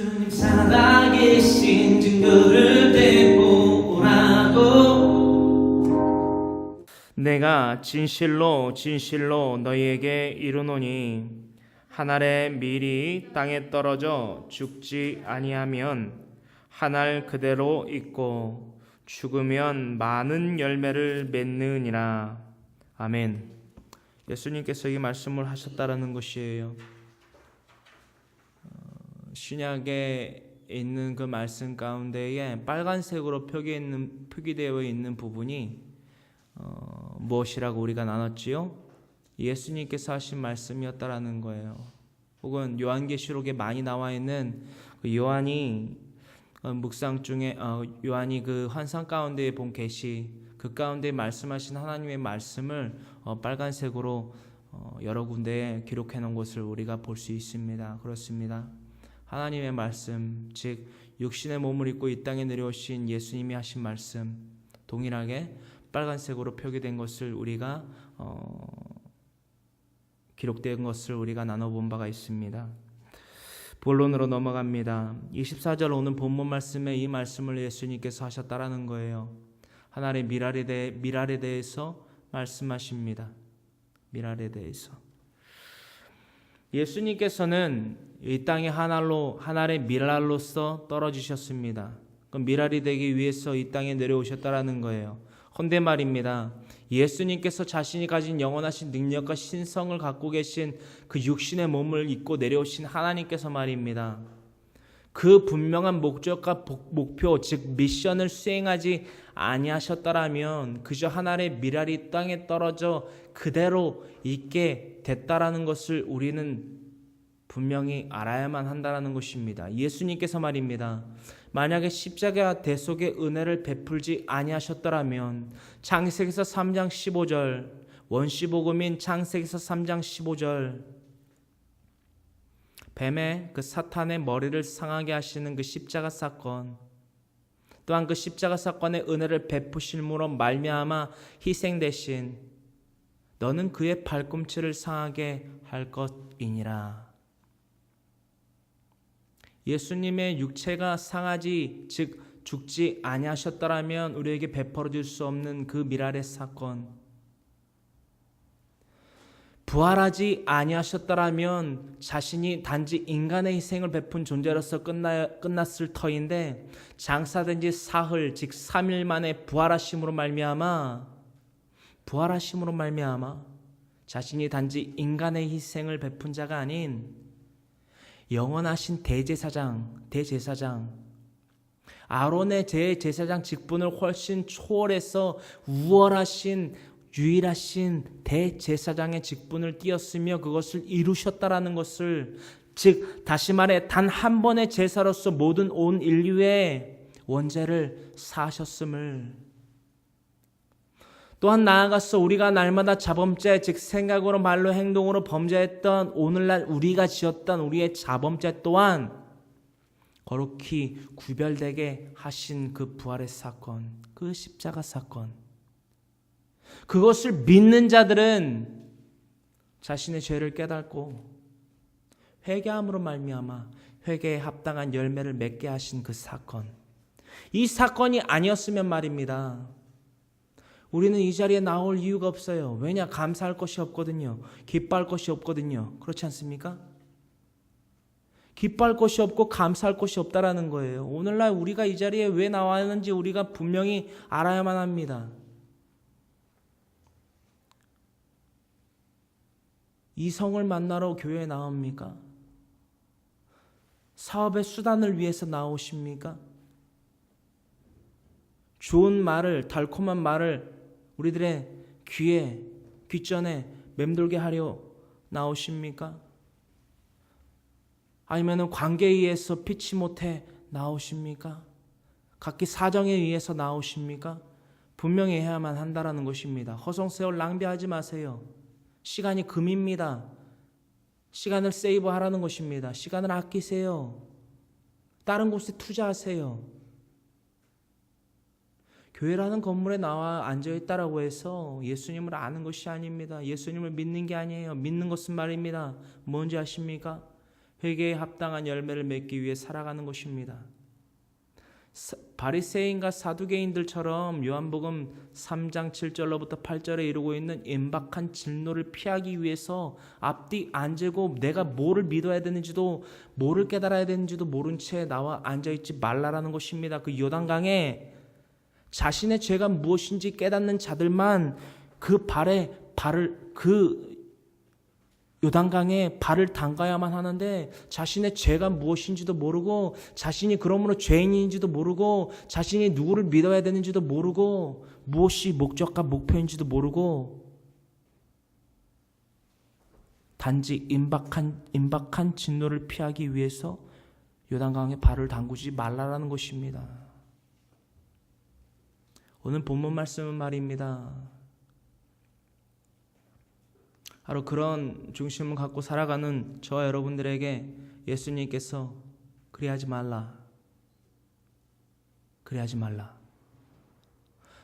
주님 살아계신 증거를 대고 오라고. 내가 진실로 진실로 너희에게 이르노니 한 알의 밀이 땅에 떨어져 죽지 아니하면 한 알 그대로 있고 죽으면 많은 열매를 맺느니라. 아멘. 예수님께서 이 말씀을 하셨다라는 것이에요. 신약에 있는 그 말씀 가운데에 빨간색으로 표기되어 있는 부분이 무엇이라고 우리가 나눴지요? 예수님께서 하신 말씀이었다라는 거예요. 혹은 요한계시록에 많이 나와 있는 그 요한이 묵상 중에 요한이 그 환상 가운데 본 계시 그 가운데 말씀하신 하나님의 말씀을 빨간색으로 여러 군데에 기록해 놓은 것을 우리가 볼 수 있습니다. 그렇습니다. 하나님의 말씀, 즉 육신의 몸을 입고 이 땅에 내려오신 예수님이 하신 말씀 동일하게 빨간색으로 표기된 것을 우리가 기록된 것을 우리가 나눠본 바가 있습니다. 본론으로 넘어갑니다. 24절 오늘 본문 말씀에 이 말씀을 예수님께서 하셨다라는 거예요. 하나님의 미랄에 대해서 말씀하십니다. 미랄에 대해서. 예수님께서는 이 땅에 한 알의 미랄로서 떨어지셨습니다. 그럼 미랄이 되기 위해서 이 땅에 내려오셨다라는 거예요. 헌데 말입니다. 예수님께서 자신이 가진 영원하신 능력과 신성을 갖고 계신 그 육신의 몸을 입고 내려오신 하나님께서 말입니다. 그 분명한 목적과 목표, 즉 미션을 수행하지 아니하셨다라면 그저 하나의 미랄이 땅에 떨어져 그대로 있게 됐다라는 것을 우리는 분명히 알아야만 한다는 것입니다. 예수님께서 말입니다. 만약에 십자가 대속의 은혜를 베풀지 아니하셨더라면 창세기서 3장 15절 원시복음인 창세기서 3장 15절 뱀의 그 사탄의 머리를 상하게 하시는 그 십자가 사건 또한 그 십자가 사건의 은혜를 베푸심으로 말미암아 희생되신 너는 그의 발꿈치를 상하게 할 것이니라. 예수님의 육체가 상하지 즉 죽지 아니하셨더라면 우리에게 베풀어질 수 없는 그 미랄의 사건, 부활하지 아니하셨더라면 자신이 단지 인간의 희생을 베푼 존재로서 끝났을 터인데 장사된 지 사흘 즉 3일 만에 부활하심으로 말미암아 자신이 단지 인간의 희생을 베푼 자가 아닌 영원하신 대제사장 아론의 제사장 직분을 훨씬 초월해서 우월하신 유일하신 대제사장의 직분을 띄었으며 그것을 이루셨다라는 것을, 즉 다시 말해 단 한 번의 제사로서 모든 온 인류의 원죄를 사하셨음을, 또한 나아가서 우리가 날마다 자범죄 즉 생각으로 말로 행동으로 범죄했던 오늘날 우리가 지었던 우리의 자범죄 또한 거룩히 구별되게 하신 그 부활의 사건, 그 십자가 사건, 그것을 믿는 자들은 자신의 죄를 깨닫고 회개함으로 말미암아 회개에 합당한 열매를 맺게 하신 그 사건, 이 사건이 아니었으면 말입니다 우리는 이 자리에 나올 이유가 없어요. 왜냐? 감사할 것이 없거든요. 기뻐할 것이 없거든요. 그렇지 않습니까? 기뻐할 것이 없고 감사할 것이 없다라는 거예요. 오늘날 우리가 이 자리에 왜 나왔는지 우리가 분명히 알아야만 합니다. 이성을 만나러 교회에 나옵니까? 사업의 수단을 위해서 나오십니까? 좋은 말을, 달콤한 말을 우리들의 귓전에 맴돌게 하려 나오십니까? 아니면 관계에 의해서 피치 못해 나오십니까? 각기 사정에 의해서 나오십니까? 분명히 해야만 한다라는 것입니다. 허송세월 낭비하지 마세요. 시간이 금입니다. 시간을 세이브하라는 것입니다. 시간을 아끼세요. 다른 곳에 투자하세요. 교회라는 건물에 나와 앉아있다라고 해서 예수님을 아는 것이 아닙니다. 예수님을 믿는 게 아니에요. 믿는 것은 말입니다. 뭔지 아십니까? 회개에 합당한 열매를 맺기 위해 살아가는 것입니다. 바리새인과 사두개인들처럼 요한복음 3장 7절로부터 8절에 이루고 있는 임박한 진노를 피하기 위해서 앞뒤 안 재고 내가 뭐를 믿어야 되는지도 뭐를 깨달아야 되는지도 모른 채 나와 앉아있지 말라라는 것입니다. 그 요단강에 자신의 죄가 무엇인지 깨닫는 자들만 그 요단강에 발을 담가야만 하는데 자신의 죄가 무엇인지도 모르고 자신이 그러므로 죄인인지도 모르고 자신이 누구를 믿어야 되는지도 모르고 무엇이 목적과 목표인지도 모르고 단지 임박한 진노를 피하기 위해서 요단강에 발을 담그지 말라라는 것입니다. 오늘 본문 말씀은 말입니다. 바로 그런 중심을 갖고 살아가는 저와 여러분들에게 예수님께서 그리하지 말라.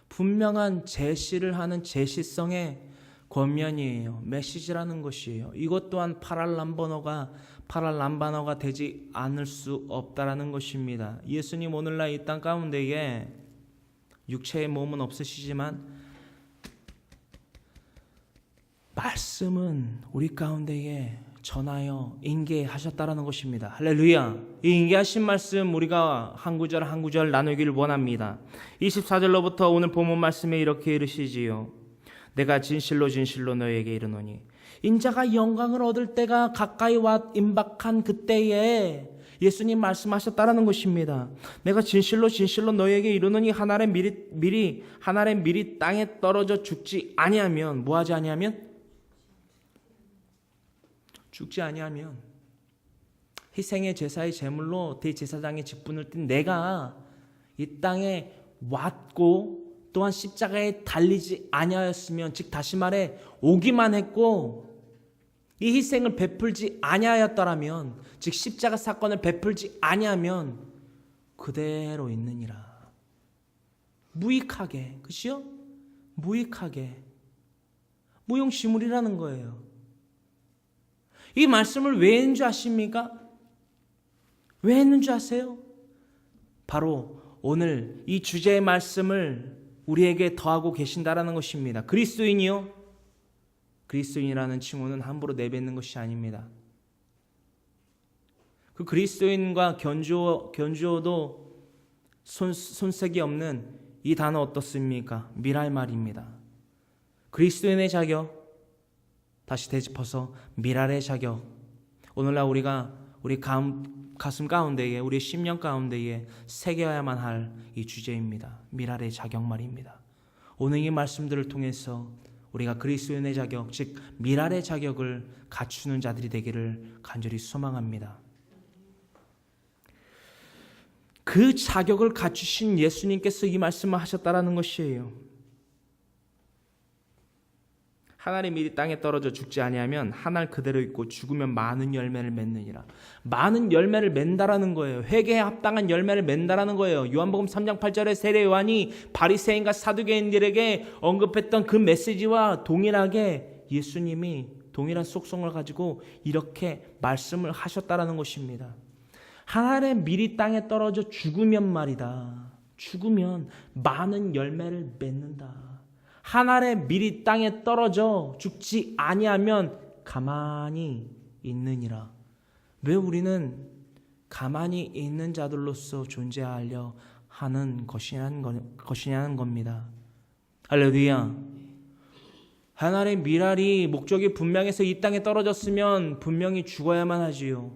분명한 제시를 하는 제시성의 권면이에요. 메시지라는 것이에요. 이것 또한 파랄람바노가 되지 않을 수 없다라는 것입니다. 예수님 오늘날 이 땅 가운데에 육체의 몸은 없으시지만 말씀은 우리 가운데에 전하여 인계하셨다라는 것입니다. 할렐루야. 이 인계하신 말씀 우리가 한 구절 한 구절 나누기를 원합니다. 24절로부터 오늘 본문 말씀에 이렇게 이르시지요. 내가 진실로 너에게 이르노니 인자가 영광을 얻을 때가 가까이 와 임박한 그때에 예수님 말씀하셨다라는 것입니다. 내가 진실로 너에게 이르노니 한 알의 밀이 땅에 떨어져 죽지 아니하면 뭐하지 아니하면 죽지 아니하면 희생의 제사의 제물로 대제사장의 직분을 띈 내가 이 땅에 왔고 또한 십자가에 달리지 아니하였으면 즉 다시 말해 오기만 했고 이 희생을 베풀지 아니하였더라면 즉 십자가 사건을 베풀지 아니하면 그대로 있느니라. 무익하게 그치요? 무익하게 무용지물이라는 거예요. 이 말씀을 왜 했는 줄 아십니까? 왜 했는 줄 아세요? 바로 오늘 이 주제의 말씀을 우리에게 더하고 계신다라는 것입니다. 그리스도인이요? 그리스도인이라는 칭호는 함부로 내뱉는 것이 아닙니다. 그 그리스도인과 견주어도 손색이 없는 이 단어 어떻습니까? 미랄 말입니다. 그리스도인의 자격 다시 되짚어서 미랄의 자격. 오늘날 우리가 우리 가슴 가운데에 우리 심령 가운데에 새겨야만 할 이 주제입니다. 미랄의 자격 말입니다. 오늘 이 말씀들을 통해서 우리가 그리스도인의 자격 즉 미랄의 자격을 갖추는 자들이 되기를 간절히 소망합니다. 그 자격을 갖추신 예수님께서 이 말씀을 하셨다라는 것이에요. 한 알의 밀이 땅에 떨어져 죽지 아니하면 한 알 그대로 있고 죽으면 많은 열매를 맺느니라. 많은 열매를 맺는다라는 거예요. 회개에 합당한 열매를 맺는다라는 거예요. 요한복음 3장 8절에 세례 요한이 바리새인과 사두개인들에게 언급했던 그 메시지와 동일하게 예수님이 동일한 속성을 가지고 이렇게 말씀을 하셨다라는 것입니다. 한 알의 밀이 땅에 떨어져 죽으면 말이다. 죽으면 많은 열매를 맺는다. 한 알의 밀이 땅에 떨어져 죽지 아니하면 가만히 있느니라. 왜 우리는 가만히 있는 자들로서 존재하려 하는 것이냐는 겁니다. 할렐루야. 한 알의 밀알이 목적이 분명해서 이 땅에 떨어졌으면 분명히 죽어야만 하지요.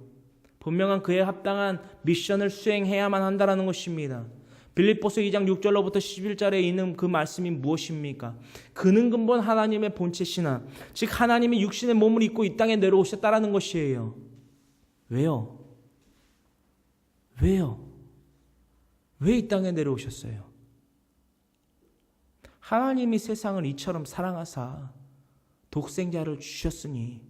분명한 그에 합당한 미션을 수행해야만 한다는 것입니다. 빌립보서 2장 6절로부터 11절에 있는 그 말씀이 무엇입니까? 그는 근본 하나님의 본체시나 즉 하나님이 육신의 몸을 입고 이 땅에 내려오셨다라는 것이에요. 왜요? 왜 이 땅에 내려오셨어요? 하나님이 세상을 이처럼 사랑하사 독생자를 주셨으니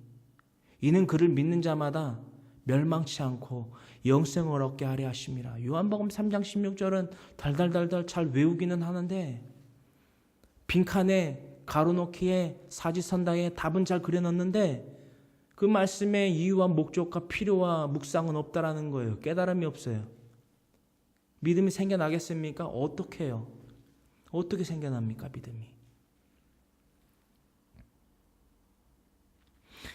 이는 그를 믿는 자마다 멸망치 않고 영생을 얻게 하려 하심이라. 요한복음 3장 16절은 달달달달 잘 외우기는 하는데 빈칸에 가로놓기에 사지선다에 답은 잘 그려놨는데 그 말씀의 이유와 목적과 필요와 묵상은 없다라는 거예요. 깨달음이 없어요. 믿음이 생겨나겠습니까? 어떻게 해요? 어떻게 생겨납니까? 믿음이.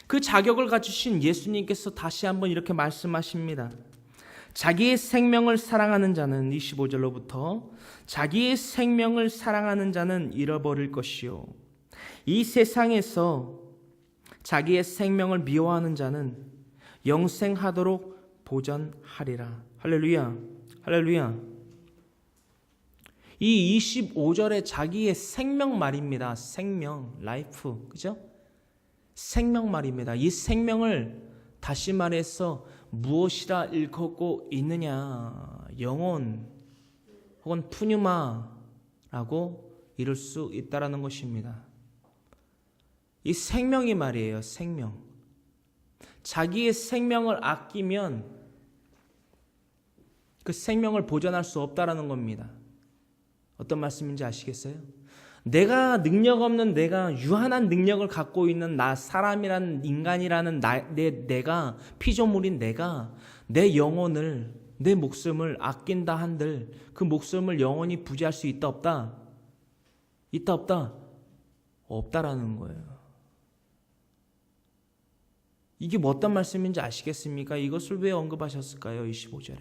그 자격을 갖추신 예수님께서 다시 한번 이렇게 말씀하십니다. 자기의 생명을 사랑하는 자는 25절로부터 자기의 생명을 사랑하는 자는 잃어버릴 것이요 이 세상에서 자기의 생명을 미워하는 자는 영생하도록 보전하리라. 할렐루야. 할렐루야. 이 25절에 자기의 생명 말입니다. 생명, 라이프. 그죠? 생명 말입니다. 이 생명을 다시 말해서 무엇이라 일컫고 있느냐? 영혼 혹은 푸뉴마라고 이룰 수 있다라는 것입니다. 이 생명이 말이에요. 생명. 자기의 생명을 아끼면 그 생명을 보존할 수 없다라는 겁니다. 어떤 말씀인지 아시겠어요? 내가 능력 없는 내가 유한한 능력을 갖고 있는 나 사람이라는 인간이라는 내가 피조물인 내가 내 영혼을 내 목숨을 아낀다 한들 그 목숨을 영원히 부지할 수 있다 없다? 있다 없다? 없다라는 거예요. 이게 뭐 어떤 말씀인지 아시겠습니까? 이것을 왜 언급하셨을까요? 25절에.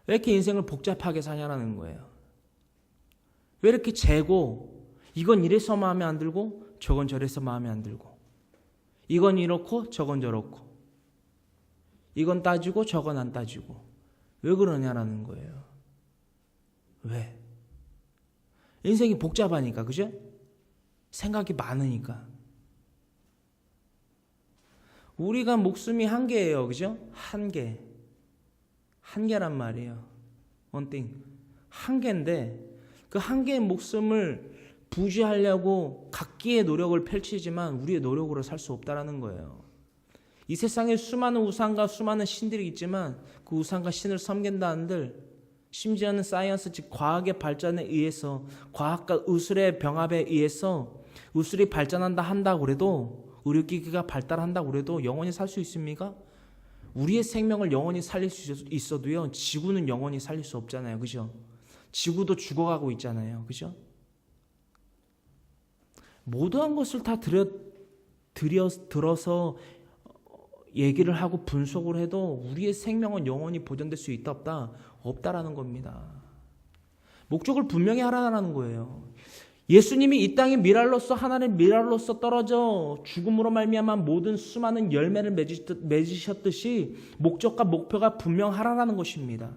왜 이렇게 인생을 복잡하게 사냐라는 거예요. 왜 이렇게 재고 이건 이래서 마음에 안 들고 저건 저래서 마음에 안 들고 이건 이렇고 저건 저렇고 이건 따지고 저건 안 따지고 왜 그러냐라는 거예요. 왜? 인생이 복잡하니까. 그죠? 생각이 많으니까. 우리가 목숨이 한 개예요. 그죠? 한 개. 한 개란 말이에요. one thing. 한 개인데 그 한 개의 목숨을 부지하려고 각기의 노력을 펼치지만 우리의 노력으로 살 수 없다라는 거예요. 이 세상에 수많은 우상과 수많은 신들이 있지만 그 우상과 신을 섬긴다 한들 심지어는 사이언스 즉 과학의 발전에 의해서 과학과 의술의 병합에 의해서 의술이 발전한다 한다고 그래도 의료기기가 발달한다고 그래도 영원히 살 수 있습니까? 우리의 생명을 영원히 살릴 수 있어도요 지구는 영원히 살릴 수 없잖아요. 그죠? 지구도 죽어가고 있잖아요. 그죠? 모두한 것을 다 들어서 얘기를 하고 분석을 해도 우리의 생명은 영원히 보존될 수 있다 없다? 없다라는 겁니다. 목적을 분명히 하라는 거예요. 예수님이 이 땅의 미랄로서 하나의 미랄로서 떨어져 죽음으로 말미암아 모든 수많은 열매를 맺으셨듯이 목적과 목표가 분명하라는 것입니다.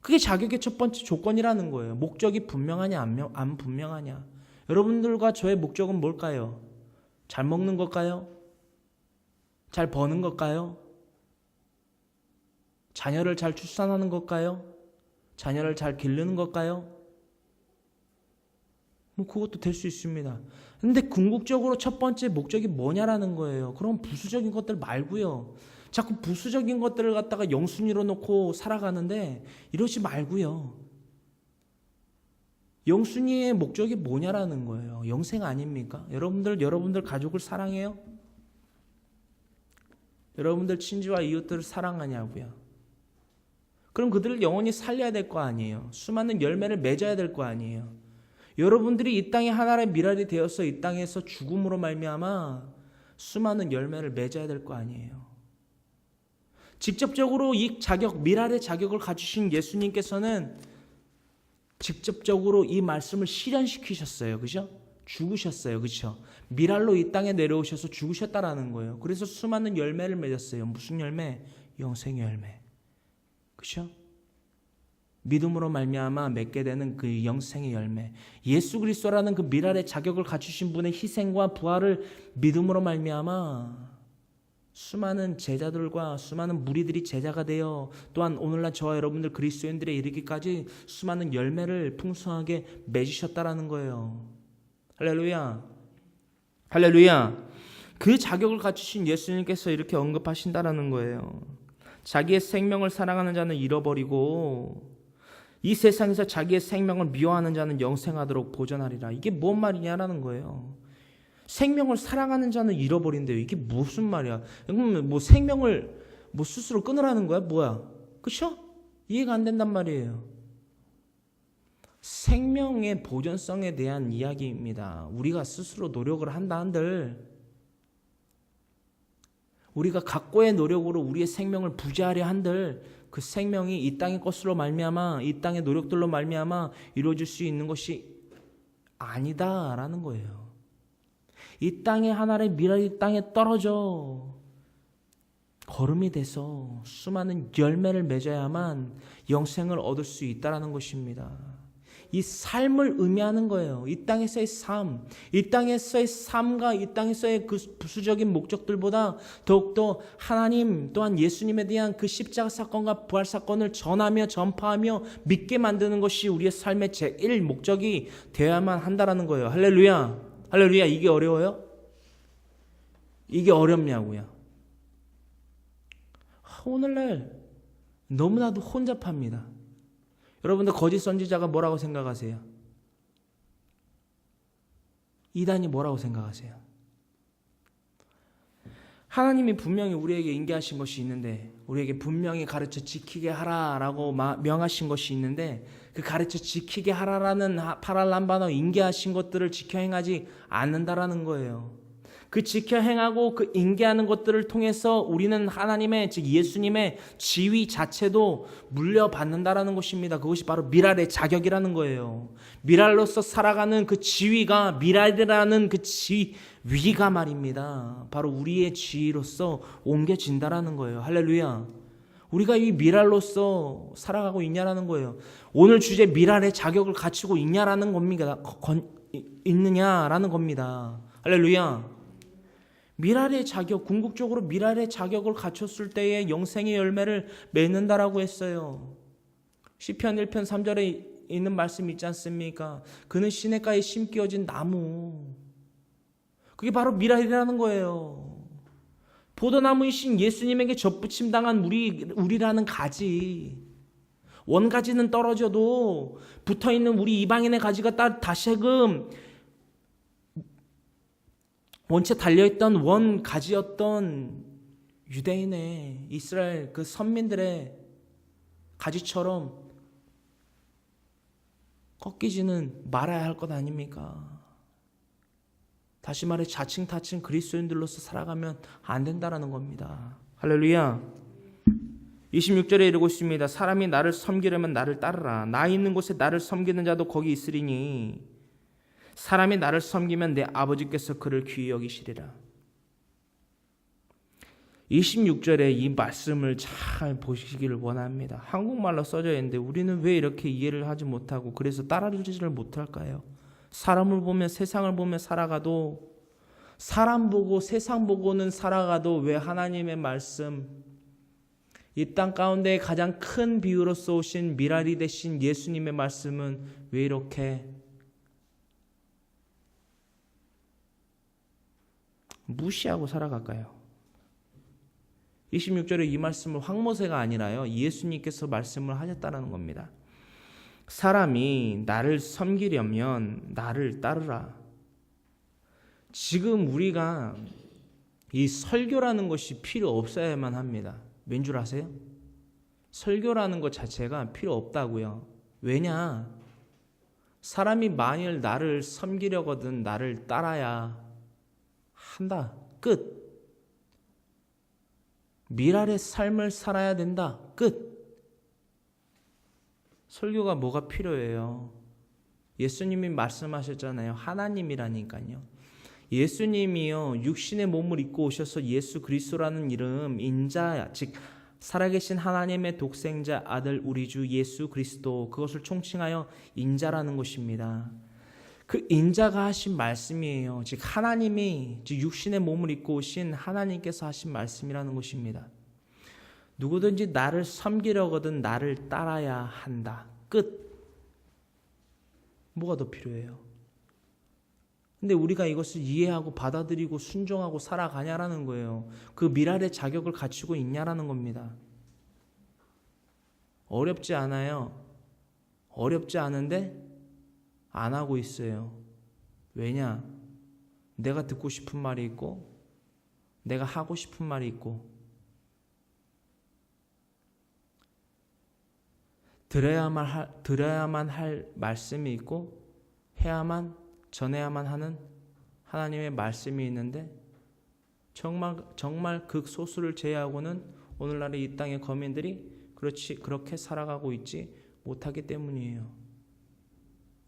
그게 자격의 첫 번째 조건이라는 거예요. 목적이 분명하냐 안 분명하냐. 여러분들과 저의 목적은 뭘까요? 잘 먹는 걸까요? 잘 버는 걸까요? 자녀를 잘 출산하는 걸까요? 자녀를 잘 기르는 걸까요? 뭐 그것도 될 수 있습니다. 근데 궁극적으로 첫 번째 목적이 뭐냐라는 거예요. 그럼 부수적인 것들 말고요. 자꾸 부수적인 것들을 갖다가 영순위로 놓고 살아가는데 이러지 말고요. 영순위의 목적이 뭐냐라는 거예요. 영생 아닙니까? 여러분들 가족을 사랑해요? 여러분들 친지와 이웃들을 사랑하냐고요? 그럼 그들을 영원히 살려야 될 거 아니에요. 수많은 열매를 맺어야 될 거 아니에요. 여러분들이 이 땅에 하나의 미랄이 되어서 이 땅에서 죽음으로 말미암아 수많은 열매를 맺어야 될 거 아니에요. 직접적으로 이 미랄의 자격을 갖추신 예수님께서는 직접적으로 이 말씀을 실현시키셨어요. 그죠? 죽으셨어요. 그렇죠? 미랄로 이 땅에 내려오셔서 죽으셨다라는 거예요. 그래서 수많은 열매를 맺었어요. 무슨 열매? 영생의 열매. 그렇죠? 믿음으로 말미암아 맺게 되는 그 영생의 열매. 예수 그리스도라는 그 미랄의 자격을 갖추신 분의 희생과 부활을 믿음으로 말미암아 수많은 제자들과 수많은 무리들이 제자가 되어 또한 오늘날 저와 여러분들 그리스도인들에 이르기까지 수많은 열매를 풍성하게 맺으셨다라는 거예요. 할렐루야. 할렐루야. 그 자격을 갖추신 예수님께서 이렇게 언급하신다라는 거예요. 자기의 생명을 사랑하는 자는 잃어버리고 이 세상에서 자기의 생명을 미워하는 자는 영생하도록 보존하리라. 이게 뭔 말이냐라는 거예요. 생명을 사랑하는 자는 잃어버린대요. 이게 무슨 말이야? 그럼 뭐 생명을 뭐 스스로 끊으라는 거야? 뭐야? 그쵸? 이해가 안 된단 말이에요. 생명의 보존성에 대한 이야기입니다. 우리가 스스로 노력을 한다 한들 우리가 각고의 노력으로 우리의 생명을 부재하려 한들 그 생명이 이 땅의 것으로 말미암아 이 땅의 노력들로 말미암아 이루어질 수 있는 것이 아니다라는 거예요. 이 땅의 하나의 미랄이 땅에 떨어져 거름이 돼서 수많은 열매를 맺어야만 영생을 얻을 수 있다라는 것입니다. 이 삶을 의미하는 거예요. 이 땅에서의 삶, 이 땅에서의 삶과 이 땅에서의 그 부수적인 목적들보다 더욱더 하나님 또한 예수님에 대한 그 십자가 사건과 부활 사건을 전하며 전파하며 믿게 만드는 것이 우리의 삶의 제1 목적이 되어야만 한다라는 거예요. 할렐루야, 할렐루야. 이게 어려워요? 이게 어렵냐고요. 오늘날 너무나도 혼잡합니다. 여러분들 거짓 선지자가 뭐라고 생각하세요? 이단이 뭐라고 생각하세요? 하나님이 분명히 우리에게 인계하신 것이 있는데 우리에게 분명히 가르쳐 지키게 하라라고 명하신 것이 있는데 그 가르쳐 지키게 하라라는 파랄람바너 인계하신 것들을 지켜 행하지 않는다라는 거예요. 그 지켜 행하고 그 인계하는 것들을 통해서 우리는 하나님의 즉 예수님의 지위 자체도 물려받는다라는 것입니다. 그것이 바로 미랄의 자격이라는 거예요. 미랄로서 살아가는 그 지위가 미랄이라는 그 지위가 말입니다. 바로 우리의 지위로서 옮겨진다라는 거예요. 할렐루야. 우리가 이 미랄로서 살아가고 있냐라는 거예요. 오늘 주제 미랄의 자격을 갖추고 있냐라는 겁니다. 있느냐라는 겁니다. 할렐루야. 미랄의 자격, 궁극적으로 미랄의 자격을 갖췄을 때에 영생의 열매를 맺는다라고 했어요. 시편 1편 3절에 있는 말씀 있지 않습니까? 그는 시냇가에 심기어진 나무. 그게 바로 미랄이라는 거예요. 포도나무이신 예수님에게 접붙임 당한 우리라는 가지. 원가지는 떨어져도 붙어있는 우리 이방인의 가지가 다시금 원체 달려있던 원 가지였던 유대인의 이스라엘 그 선민들의 가지처럼 꺾이지는 말아야 할 것 아닙니까? 다시 말해 자칭 타칭 그리스도인들로서 살아가면 안 된다라는 겁니다. 할렐루야. 26절에 이르고 있습니다. 사람이 나를 섬기려면 나를 따르라. 나 있는 곳에 나를 섬기는 자도 거기 있으리니 사람이 나를 섬기면 내 아버지께서 그를 귀히 여기시리라. 26절에 이 말씀을 잘 보시기를 원합니다. 한국말로 써져 있는데 우리는 왜 이렇게 이해를 하지 못하고 그래서 따라주지를 못할까요? 사람을 보며 세상을 보며 살아가도 사람 보고 세상 보고는 살아가도 왜 하나님의 말씀 이 땅 가운데 가장 큰 비유로서 오신 미랄이 되신 예수님의 말씀은 왜 이렇게 무시하고 살아갈까요? 26절에 이 말씀을 황모세가 아니라요 예수님께서 말씀을 하셨다는 겁니다. 사람이 나를 섬기려면 나를 따르라. 지금 우리가 이 설교라는 것이 필요 없어야만 합니다. 왠 줄 아세요? 설교라는 것 자체가 필요 없다고요. 왜냐? 사람이 만일 나를 섬기려거든 나를 따라야 한다. 끝. 미랄의 삶을 살아야 된다. 끝. 설교가 뭐가 필요해요? 예수님이 말씀하셨잖아요. 하나님이라니까요. 예수님이요 육신의 몸을 입고 오셔서 예수 그리스도라는 이름 인자 즉 살아계신 하나님의 독생자 아들 우리 주 예수 그리스도 그것을 총칭하여 인자라는 것입니다. 그 인자가 하신 말씀이에요. 즉 하나님이 즉 육신의 몸을 입고 오신 하나님께서 하신 말씀이라는 것입니다. 누구든지 나를 섬기려거든 나를 따라야 한다. 끝. 뭐가 더 필요해요? 근데 우리가 이것을 이해하고 받아들이고 순종하고 살아가냐라는 거예요. 그 미랄의 자격을 갖추고 있냐라는 겁니다. 어렵지 않아요. 어렵지 않은데 안 하고 있어요. 왜냐? 내가 듣고 싶은 말이 있고 내가 하고 싶은 말이 있고 들어야만 할 말씀이 있고 전해야만 하는 하나님의 말씀이 있는데 정말 극소수를 제외하고는 오늘날의 이 땅의 거민들이 그렇게 살아가고 있지 못하기 때문이에요.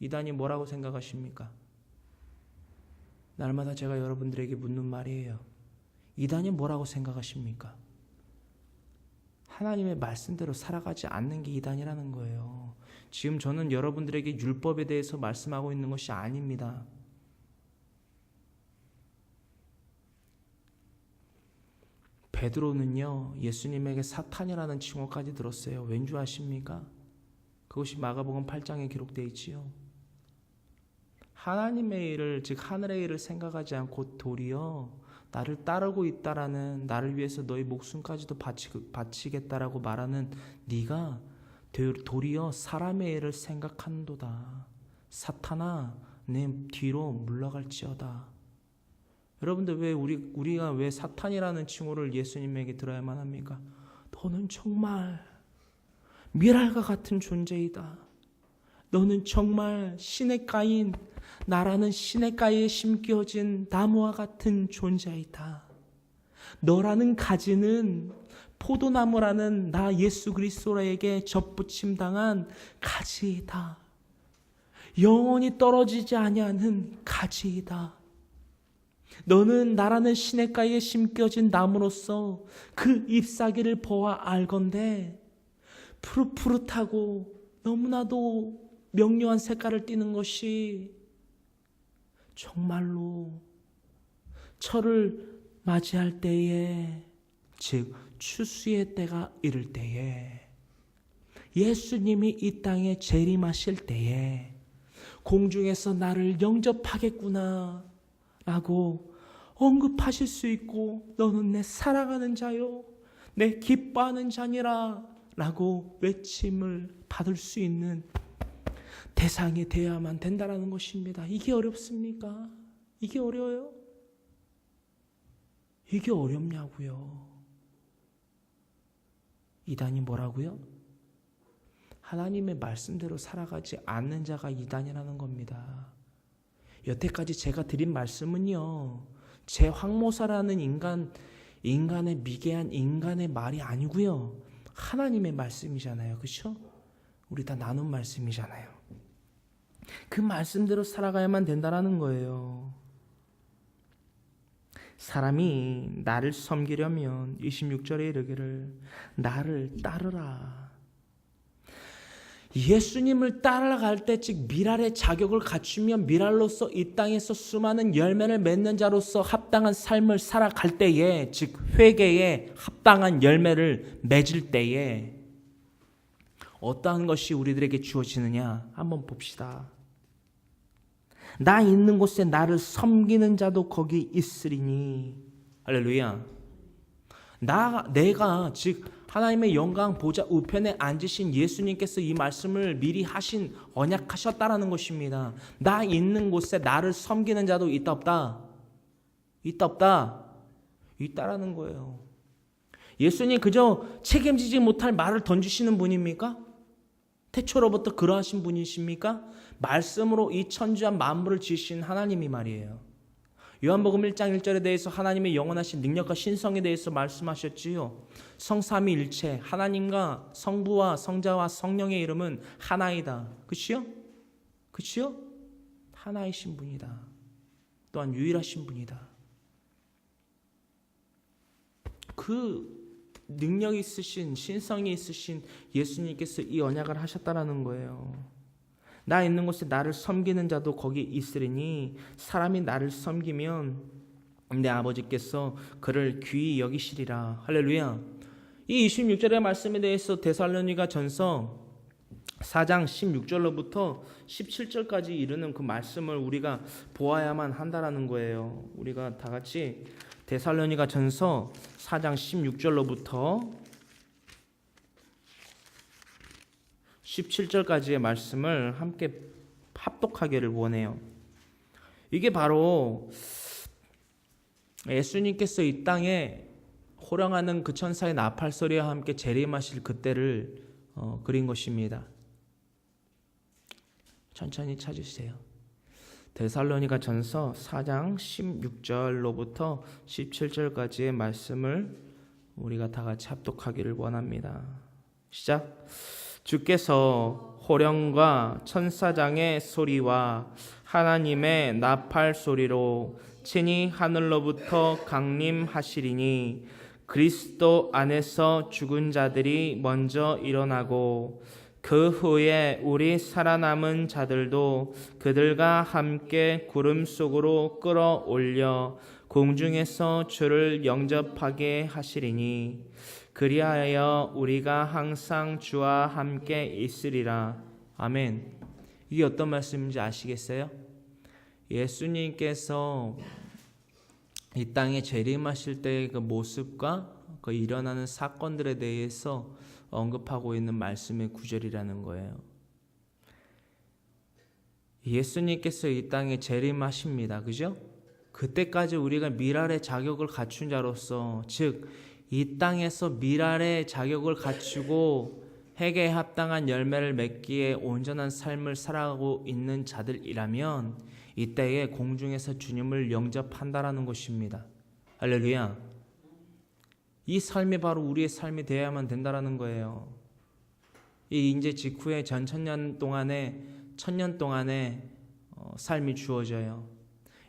이단이 뭐라고 생각하십니까? 날마다 제가 여러분들에게 묻는 말이에요. 이단이 뭐라고 생각하십니까? 하나님의 말씀대로 살아가지 않는 게 이단이라는 거예요. 지금 저는 여러분들에게 율법에 대해서 말씀하고 있는 것이 아닙니다. 베드로는요, 예수님에게 사탄이라는 칭호까지 들었어요. 왠 줄 아십니까? 그것이 마가복음 8장에 기록되어 있지요. 하나님의 일을, 즉 하늘의 일을 생각하지 않고 도리어 나를 따르고 있다라는, 나를 위해서 너의 목숨까지도 바치겠다라고 말하는 네가 도리어 사람의 일을 생각한도다. 사탄아, 내 뒤로 물러갈지어다. 여러분들 왜 우리가 왜 사탄이라는 칭호를 예수님에게 들어야만 합니까? 너는 정말 미랄과 같은 존재이다. 너는 정말 시냇가인 나라는 시냇가에 심겨진 나무와 같은 존재이다. 너라는 가지는 포도나무라는 나 예수 그리스도에게 접붙임당한 가지이다. 영원히 떨어지지 아니하는 가지이다. 너는 나라는 시냇가에 심겨진 나무로서 그 잎사귀를 보아 알건대 푸릇푸릇하고 너무나도 명료한 색깔을 띠는 것이 정말로 철을 맞이할 때에, 즉 추수의 때가 이를 때에, 예수님이 이 땅에 재림하실 때에 공중에서 나를 영접하겠구나 라고 언급하실 수 있고, 너는 내 사랑하는 자요 내 기뻐하는 자니라 라고 외침을 받을 수 있는 대상이 되어야만 된다는 것입니다. 이게 어렵습니까? 이게 어려워요? 이게 어렵냐고요. 이단이 뭐라고요? 하나님의 말씀대로 살아가지 않는 자가 이단이라는 겁니다. 여태까지 제가 드린 말씀은요, 제 황모사라는 인간의 미개한 인간의 말이 아니고요, 하나님의 말씀이잖아요. 그렇죠? 우리 다 나눈 말씀이잖아요. 그 말씀대로 살아가야만 된다는 거예요. 사람이 나를 섬기려면 26절에 이르기를 나를 따르라. 예수님을 따라갈 때, 즉 미랄의 자격을 갖추면 미랄로서 이 땅에서 수많은 열매를 맺는 자로서 합당한 삶을 살아갈 때에, 즉 회개에 합당한 열매를 맺을 때에 어떠한 것이 우리들에게 주어지느냐 한번 봅시다. 나 있는 곳에 나를 섬기는 자도 거기 있으리니. 할렐루야. 내가 즉 하나님의 영광 보좌 우편에 앉으신 예수님께서 이 말씀을 미리 하신, 언약하셨다라는 것입니다. 나 있는 곳에 나를 섬기는 자도 있다 없다? 있다 없다? 있다라는 거예요. 예수님 그저 책임지지 못할 말을 던지시는 분입니까? 태초로부터 그러하신 분이십니까? 말씀으로 이 천지와 만물을 지으신 하나님이 말이에요. 요한복음 1장 1절에 대해서 하나님의 영원하신 능력과 신성에 대해서 말씀하셨지요. 성삼위일체, 하나님과 성부와 성자와 성령의 이름은 하나이다. 그치요? 그치요? 하나이신 분이다. 또한 유일하신 분이다. 그 능력이 있으신, 신성이 있으신 예수님께서 이 언약을 하셨다라는 거예요. 나 있는 곳에 나를 섬기는 자도 거기 있으리니 사람이 나를 섬기면 내 아버지께서 그를 귀히 여기시리라. 할렐루야. 이 26절의 말씀에 대해서 데살로니가 전서 4장 16절로부터 17절까지 이르는 그 말씀을 우리가 보아야만 한다라는 거예요. 우리가 다 같이 데살로니가 전서 4장 16절로부터 17절까지의 말씀을 함께 합독하기를 원해요. 이게 바로 예수님께서 이 땅에 호령하는 그 천사의 나팔 소리와 함께 재림하실 그때를 그린 것입니다. 천천히 찾으세요. 데살로니가 전서 4장 16절로부터 17절까지의 말씀을 우리가 다 같이 합독하기를 원합니다. 시작. 주께서 호령과 천사장의 소리와 하나님의 나팔 소리로 친히 하늘로부터 강림하시리니 그리스도 안에서 죽은 자들이 먼저 일어나고 그 후에 우리 살아남은 자들도 그들과 함께 구름 속으로 끌어올려 공중에서 주를 영접하게 하시리니 그리하여 우리가 항상 주와 함께 있으리라. 아멘. 이게 어떤 말씀인지 아시겠어요? 예수님께서 이 땅에 재림하실 때의 그 모습과 그 일어나는 사건들에 대해서 언급하고 있는 말씀의 구절이라는 거예요. 예수님께서 이 땅에 재림하십니다. 그죠? 그때까지 우리가 미랄의 자격을 갖춘 자로서, 즉 이 땅에서 미랄의 자격을 갖추고 회개에 합당한 열매를 맺기에 온전한 삶을 살아가고 있는 자들이라면 이때에 공중에서 주님을 영접한다라는 것입니다. 할렐루야. 이 삶이 바로 우리의 삶이 되어야만 된다라는 거예요. 이 인재 직후에 전 천년 동안의 삶이 주어져요.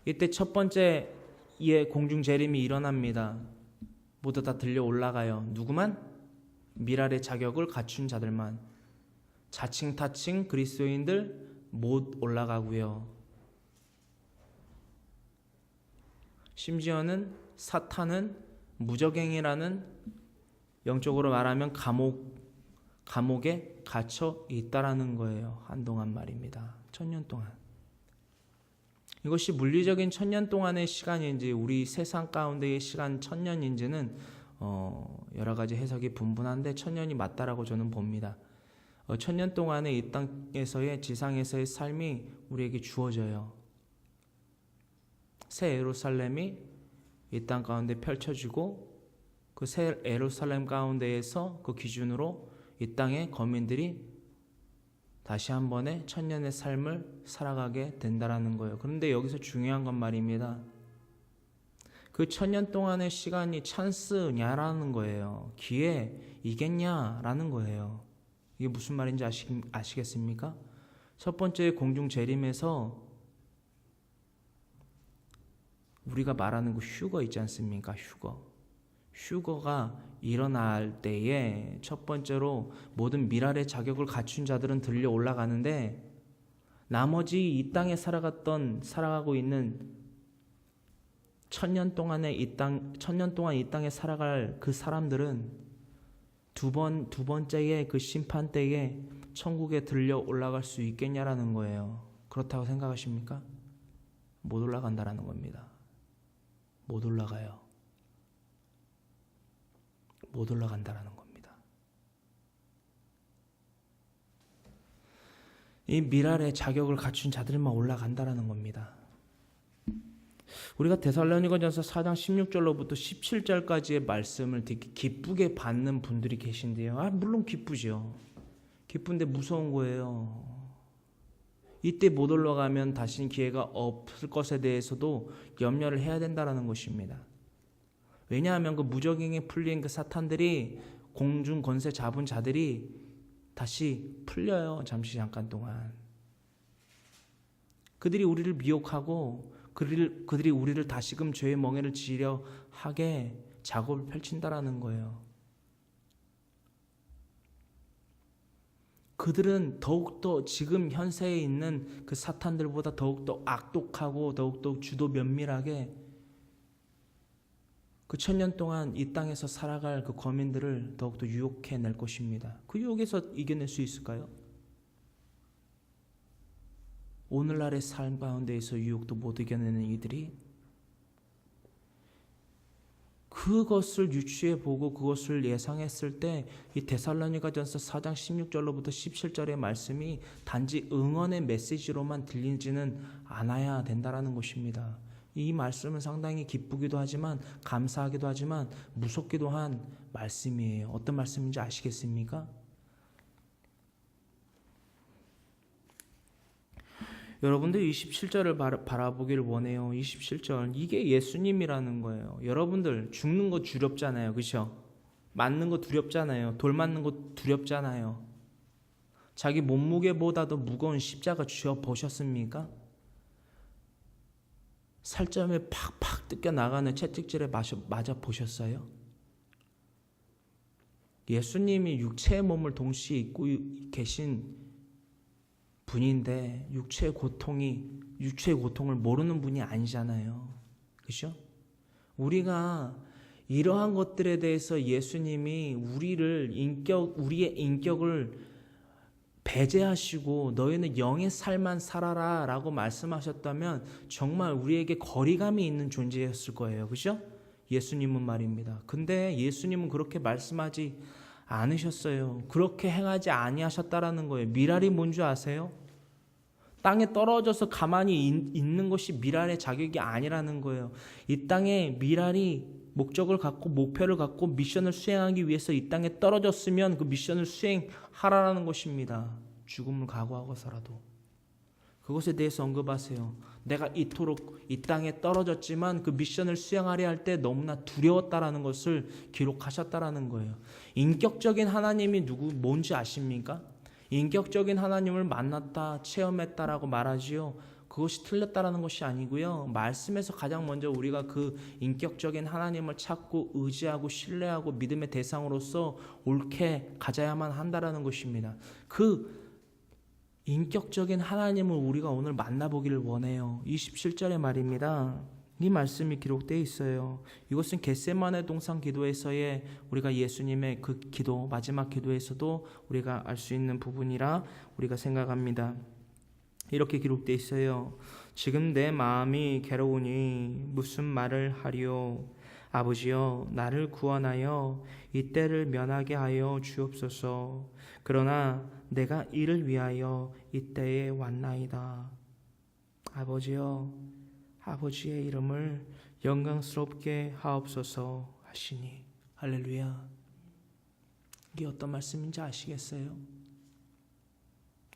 이때 첫 번째 공중 재림이 일어납니다. 모두 다 들려 올라가요. 누구만? 미랄의 자격을 갖춘 자들만. 자칭 타칭 그리스도인들 못 올라가고요. 심지어는 사탄은 무적행이라는, 영적으로 말하면 감옥에 갇혀 있다라는 거예요. 한동안 말입니다. 1000년 동안. 이것이 물리적인 1000년 동안의 시간인지 우리 세상 가운데의 시간 1000년인지는 여러 가지 해석이 분분한데 1000년이 맞다라고 저는 봅니다. 1000년 동안의 이 땅에서의 지상에서의 삶이 우리에게 주어져요. 새 예루살렘이 이 땅 가운데 펼쳐지고 그 새 예루살렘 가운데에서 그 기준으로 이 땅의 거민들이 다시 한 번의 1000년의 삶을 살아가게 된다라는 거예요. 그런데 여기서 중요한 건 말입니다. 그 1000년 동안의 시간이 찬스냐라는 거예요. 기회이겠냐라는 거예요. 이게 무슨 말인지 아시겠습니까? 첫 번째 공중 재림에서 우리가 말하는 그 휴거 있지 않습니까? 휴거가 일어날 때에 첫 번째로 모든 미랄의 자격을 갖춘 자들은 들려 올라가는데, 나머지 이 땅에 살아가고 있는 1000년 동안 이 땅에 살아갈 그 사람들은 두 번째의 그 심판 때에 천국에 들려 올라갈 수 있겠냐라는 거예요. 그렇다고 생각하십니까? 못 올라간다라는 겁니다. 못 올라가요. 못 올라간다라는 겁니다. 이 미랄의 자격을 갖춘 자들만 올라간다라는 겁니다. 우리가 데살로니가전서 4장 16절로부터 17절까지의 말씀을 되게 기쁘게 받는 분들이 계신데요. 물론 기쁘죠. 기쁜데 무서운 거예요. 이때 못 올라가면 다시는 기회가 없을 것에 대해서도 염려를 해야 된다는 것입니다. 왜냐하면 그 무적행에 풀린 그 사탄들이, 공중 권세 잡은 자들이 다시 풀려요. 잠깐 동안. 그들이 우리를 미혹하고 그들이 우리를 다시금 죄의 멍에를 지려 하게 작업을 펼친다라는 거예요. 그들은 더욱더 지금 현세에 있는 그 사탄들보다 더욱더 악독하고 더욱더 주도 면밀하게 그 1000년 동안 이 땅에서 살아갈 그 거민들을 더욱더 유혹해낼 것입니다. 그 유혹에서 이겨낼 수 있을까요? 오늘날의 삶 가운데에서 유혹도 못 이겨내는 이들이 그것을 유추해보고 그것을 예상했을 때 이 데살로니가전서 4장 16절로부터 17절의 말씀이 단지 응원의 메시지로만 들리지는 않아야 된다라는 것입니다. 이 말씀은 상당히 기쁘기도 하지만 감사하기도 하지만 무섭기도 한 말씀이에요. 어떤 말씀인지 아시겠습니까? 여러분들 27절을 바라보기를 원해요. 27절. 이게 예수님이라는 거예요. 여러분들 죽는 거 두렵잖아요. 그렇죠? 맞는 거 두렵잖아요. 돌 맞는 거 두렵잖아요. 자기 몸무게보다도 무거운 십자가 쥐어 보셨습니까? 살점에 팍팍 뜯겨 나가는 채찍질에 맞아 보셨어요? 예수님이 육체의 몸을 동시에 입고 계신 분인데 육체의 고통을 모르는 분이 아니잖아요. 그렇죠? 우리가 이러한 것들에 대해서 예수님이 우리의 인격을 배제하시고 너희는 영의 삶만 살아라 라고 말씀하셨다면 정말 우리에게 거리감이 있는 존재였을 거예요. 그렇죠? 예수님은 말입니다. 근데 예수님은 그렇게 말씀하지 않으셨어요. 그렇게 행하지 아니하셨다라는 거예요. 미랄이 뭔지 아세요? 땅에 떨어져서 가만히 있는 것이 미랄의 자격이 아니라는 거예요. 이 땅에 미랄이 목적을 갖고 목표를 갖고 미션을 수행하기 위해서 이 땅에 떨어졌으면 그 미션을 수행하라는 것입니다. 죽음을 각오하고서라도. 그것에 대해서 언급하세요. 내가 이토록 이 땅에 떨어졌지만 그 미션을 수행하려 할 때 너무나 두려웠다라는 것을 기록하셨다라는 거예요. 인격적인 하나님이 뭔지 아십니까? 인격적인 하나님을 만났다, 체험했다라고 말하지요. 그것이 틀렸다라는 것이 아니고요. 말씀에서 가장 먼저 우리가 그 인격적인 하나님을 찾고 의지하고 신뢰하고 믿음의 대상으로서 옳게 가져야만 한다라는 것입니다. 그 인격적인 하나님을 우리가 오늘 만나보기를 원해요. 27절의 말입니다. 이 말씀이 기록되어 있어요. 이것은 겟세마네 동산 기도에서의 우리가 예수님의 그 기도, 마지막 기도에서도 우리가 알 수 있는 부분이라 우리가 생각합니다. 이렇게 기록되어 있어요. 지금 내 마음이 괴로우니 무슨 말을 하리요. 아버지여 나를 구원하여 이 때를 면하게 하여 주옵소서. 그러나 내가 이를 위하여 이 때에 왔나이다. 아버지여 아버지의 이름을 영광스럽게 하옵소서 하시니. 할렐루야. 이게 어떤 말씀인지 아시겠어요?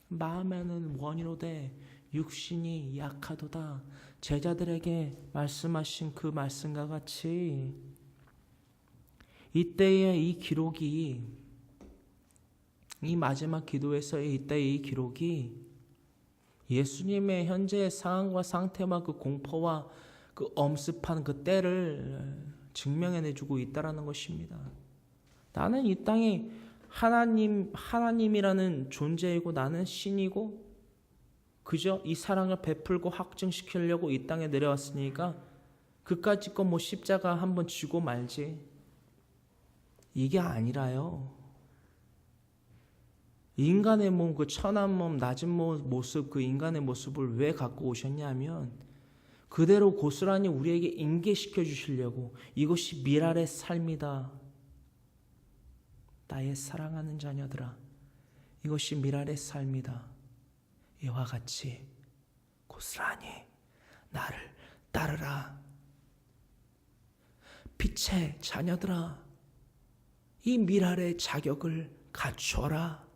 마음에는 원이로되 육신이 약하도다. 제자들에게 말씀하신 그 말씀과 같이 이때의 이 기록이, 이 마지막 기도에서의 이때의 이 기록이 예수님의 현재의 상황과 상태와 그 공포와 그 엄습한 그 때를 증명해내주고 있다라는 것입니다. 나는 이 땅에 하나님이라는 존재이고 나는 신이고 그저 이 사랑을 베풀고 확증시키려고 이 땅에 내려왔으니까 그까짓 거 십자가 한번 지고 말지. 이게 아니라요. 인간의 몸, 그 천한 몸, 낮은 모습, 그 인간의 모습을 왜 갖고 오셨냐면 그대로 고스란히 우리에게 인계시켜 주시려고. 이것이 미랄의 삶이다. 나의 사랑하는 자녀들아, 이것이 미랄의 삶이다. 이와 같이 고스란히 나를 따르라. 빛의 자녀들아, 이 미랄의 자격을 갖춰라.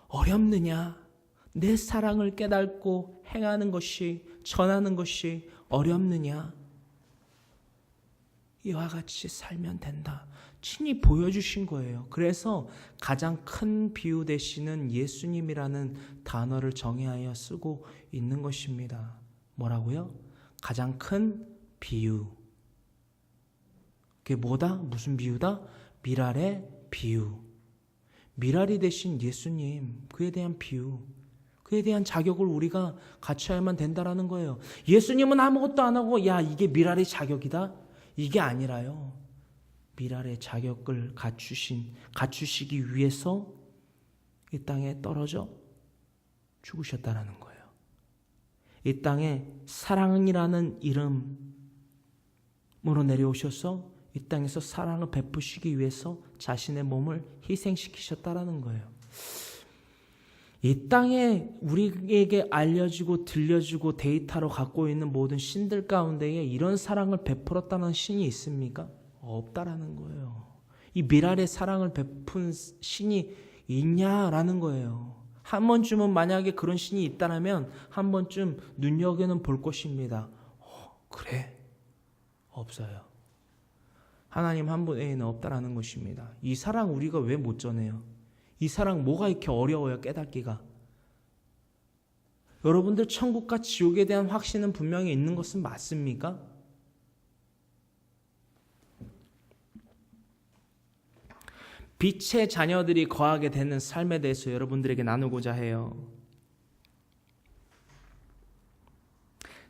어렵느냐? 내 사랑을 깨닫고 행하는 것이, 전하는 것이 어렵느냐? 이와 같이 살면 된다. 친히 보여주신 거예요. 그래서 가장 큰 비유 되시는 예수님이라는 단어를 정의하여 쓰고 있는 것입니다. 뭐라고요? 가장 큰 비유. 그게 뭐다? 무슨 비유다? 미랄의 비유. 미랄이 되신 예수님, 그에 대한 비유, 그에 대한 자격을 우리가 갖춰야만 된다라는 거예요. 예수님은 아무것도 안 하고 이게 미랄의 자격이다? 이게 아니라요. 미랄의 자격을 갖추시기 위해서 이 땅에 떨어져 죽으셨다라는 거예요. 이 땅에 사랑이라는 이름으로 내려오셔서 이 땅에서 사랑을 베푸시기 위해서 자신의 몸을 희생시키셨다라는 거예요. 이 땅에 우리에게 알려지고 들려지고 데이터로 갖고 있는 모든 신들 가운데에 이런 사랑을 베풀었다는 신이 있습니까? 없다라는 거예요. 이 미랄의 사랑을 베푼 신이 있냐라는 거예요. 한 번쯤은 만약에 그런 신이 있다면 한 번쯤 눈여겨는 볼 것입니다. 그래? 없어요. 하나님 한 분 외에는 없다라는 것입니다. 이 사랑 우리가 왜 못 전해요? 이 사랑 뭐가 이렇게 어려워요, 깨닫기가? 여러분들 천국과 지옥에 대한 확신은 분명히 있는 것은 맞습니까? 빛의 자녀들이 거하게 되는 삶에 대해서 여러분들에게 나누고자 해요.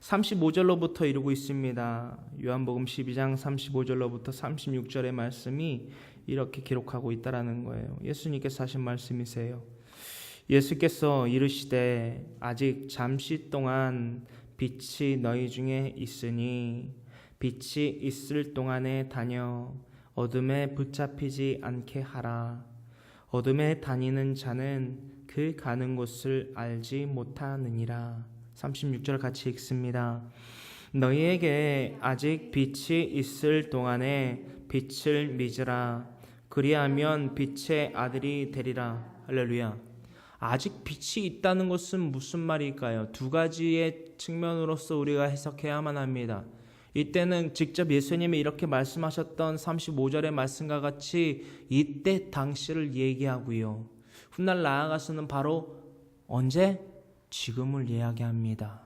35절로부터 이루고 있습니다. 요한복음 12장 35절로부터 36절의 말씀이 이렇게 기록하고 있다라는 거예요. 예수님께서 하신 말씀이세요. 예수께서 이르시되 아직 잠시 동안 빛이 너희 중에 있으니 빛이 있을 동안에 다녀 어둠에 붙잡히지 않게 하라. 어둠에 다니는 자는 그 가는 곳을 알지 못하느니라. 36절 같이 읽습니다. 너희에게 아직 빛이 있을 동안에 빛을 믿으라. 그리하면 빛의 아들이 되리라. 할렐루야. 아직 빛이 있다는 것은 무슨 말일까요? 두 가지의 측면으로서 우리가 해석해야만 합니다. 이때는 직접 예수님이 이렇게 말씀하셨던 35절의 말씀과 같이 이때 당시를 얘기하고요. 훗날 나아가서는 바로 언제? 지금을 이야기합니다.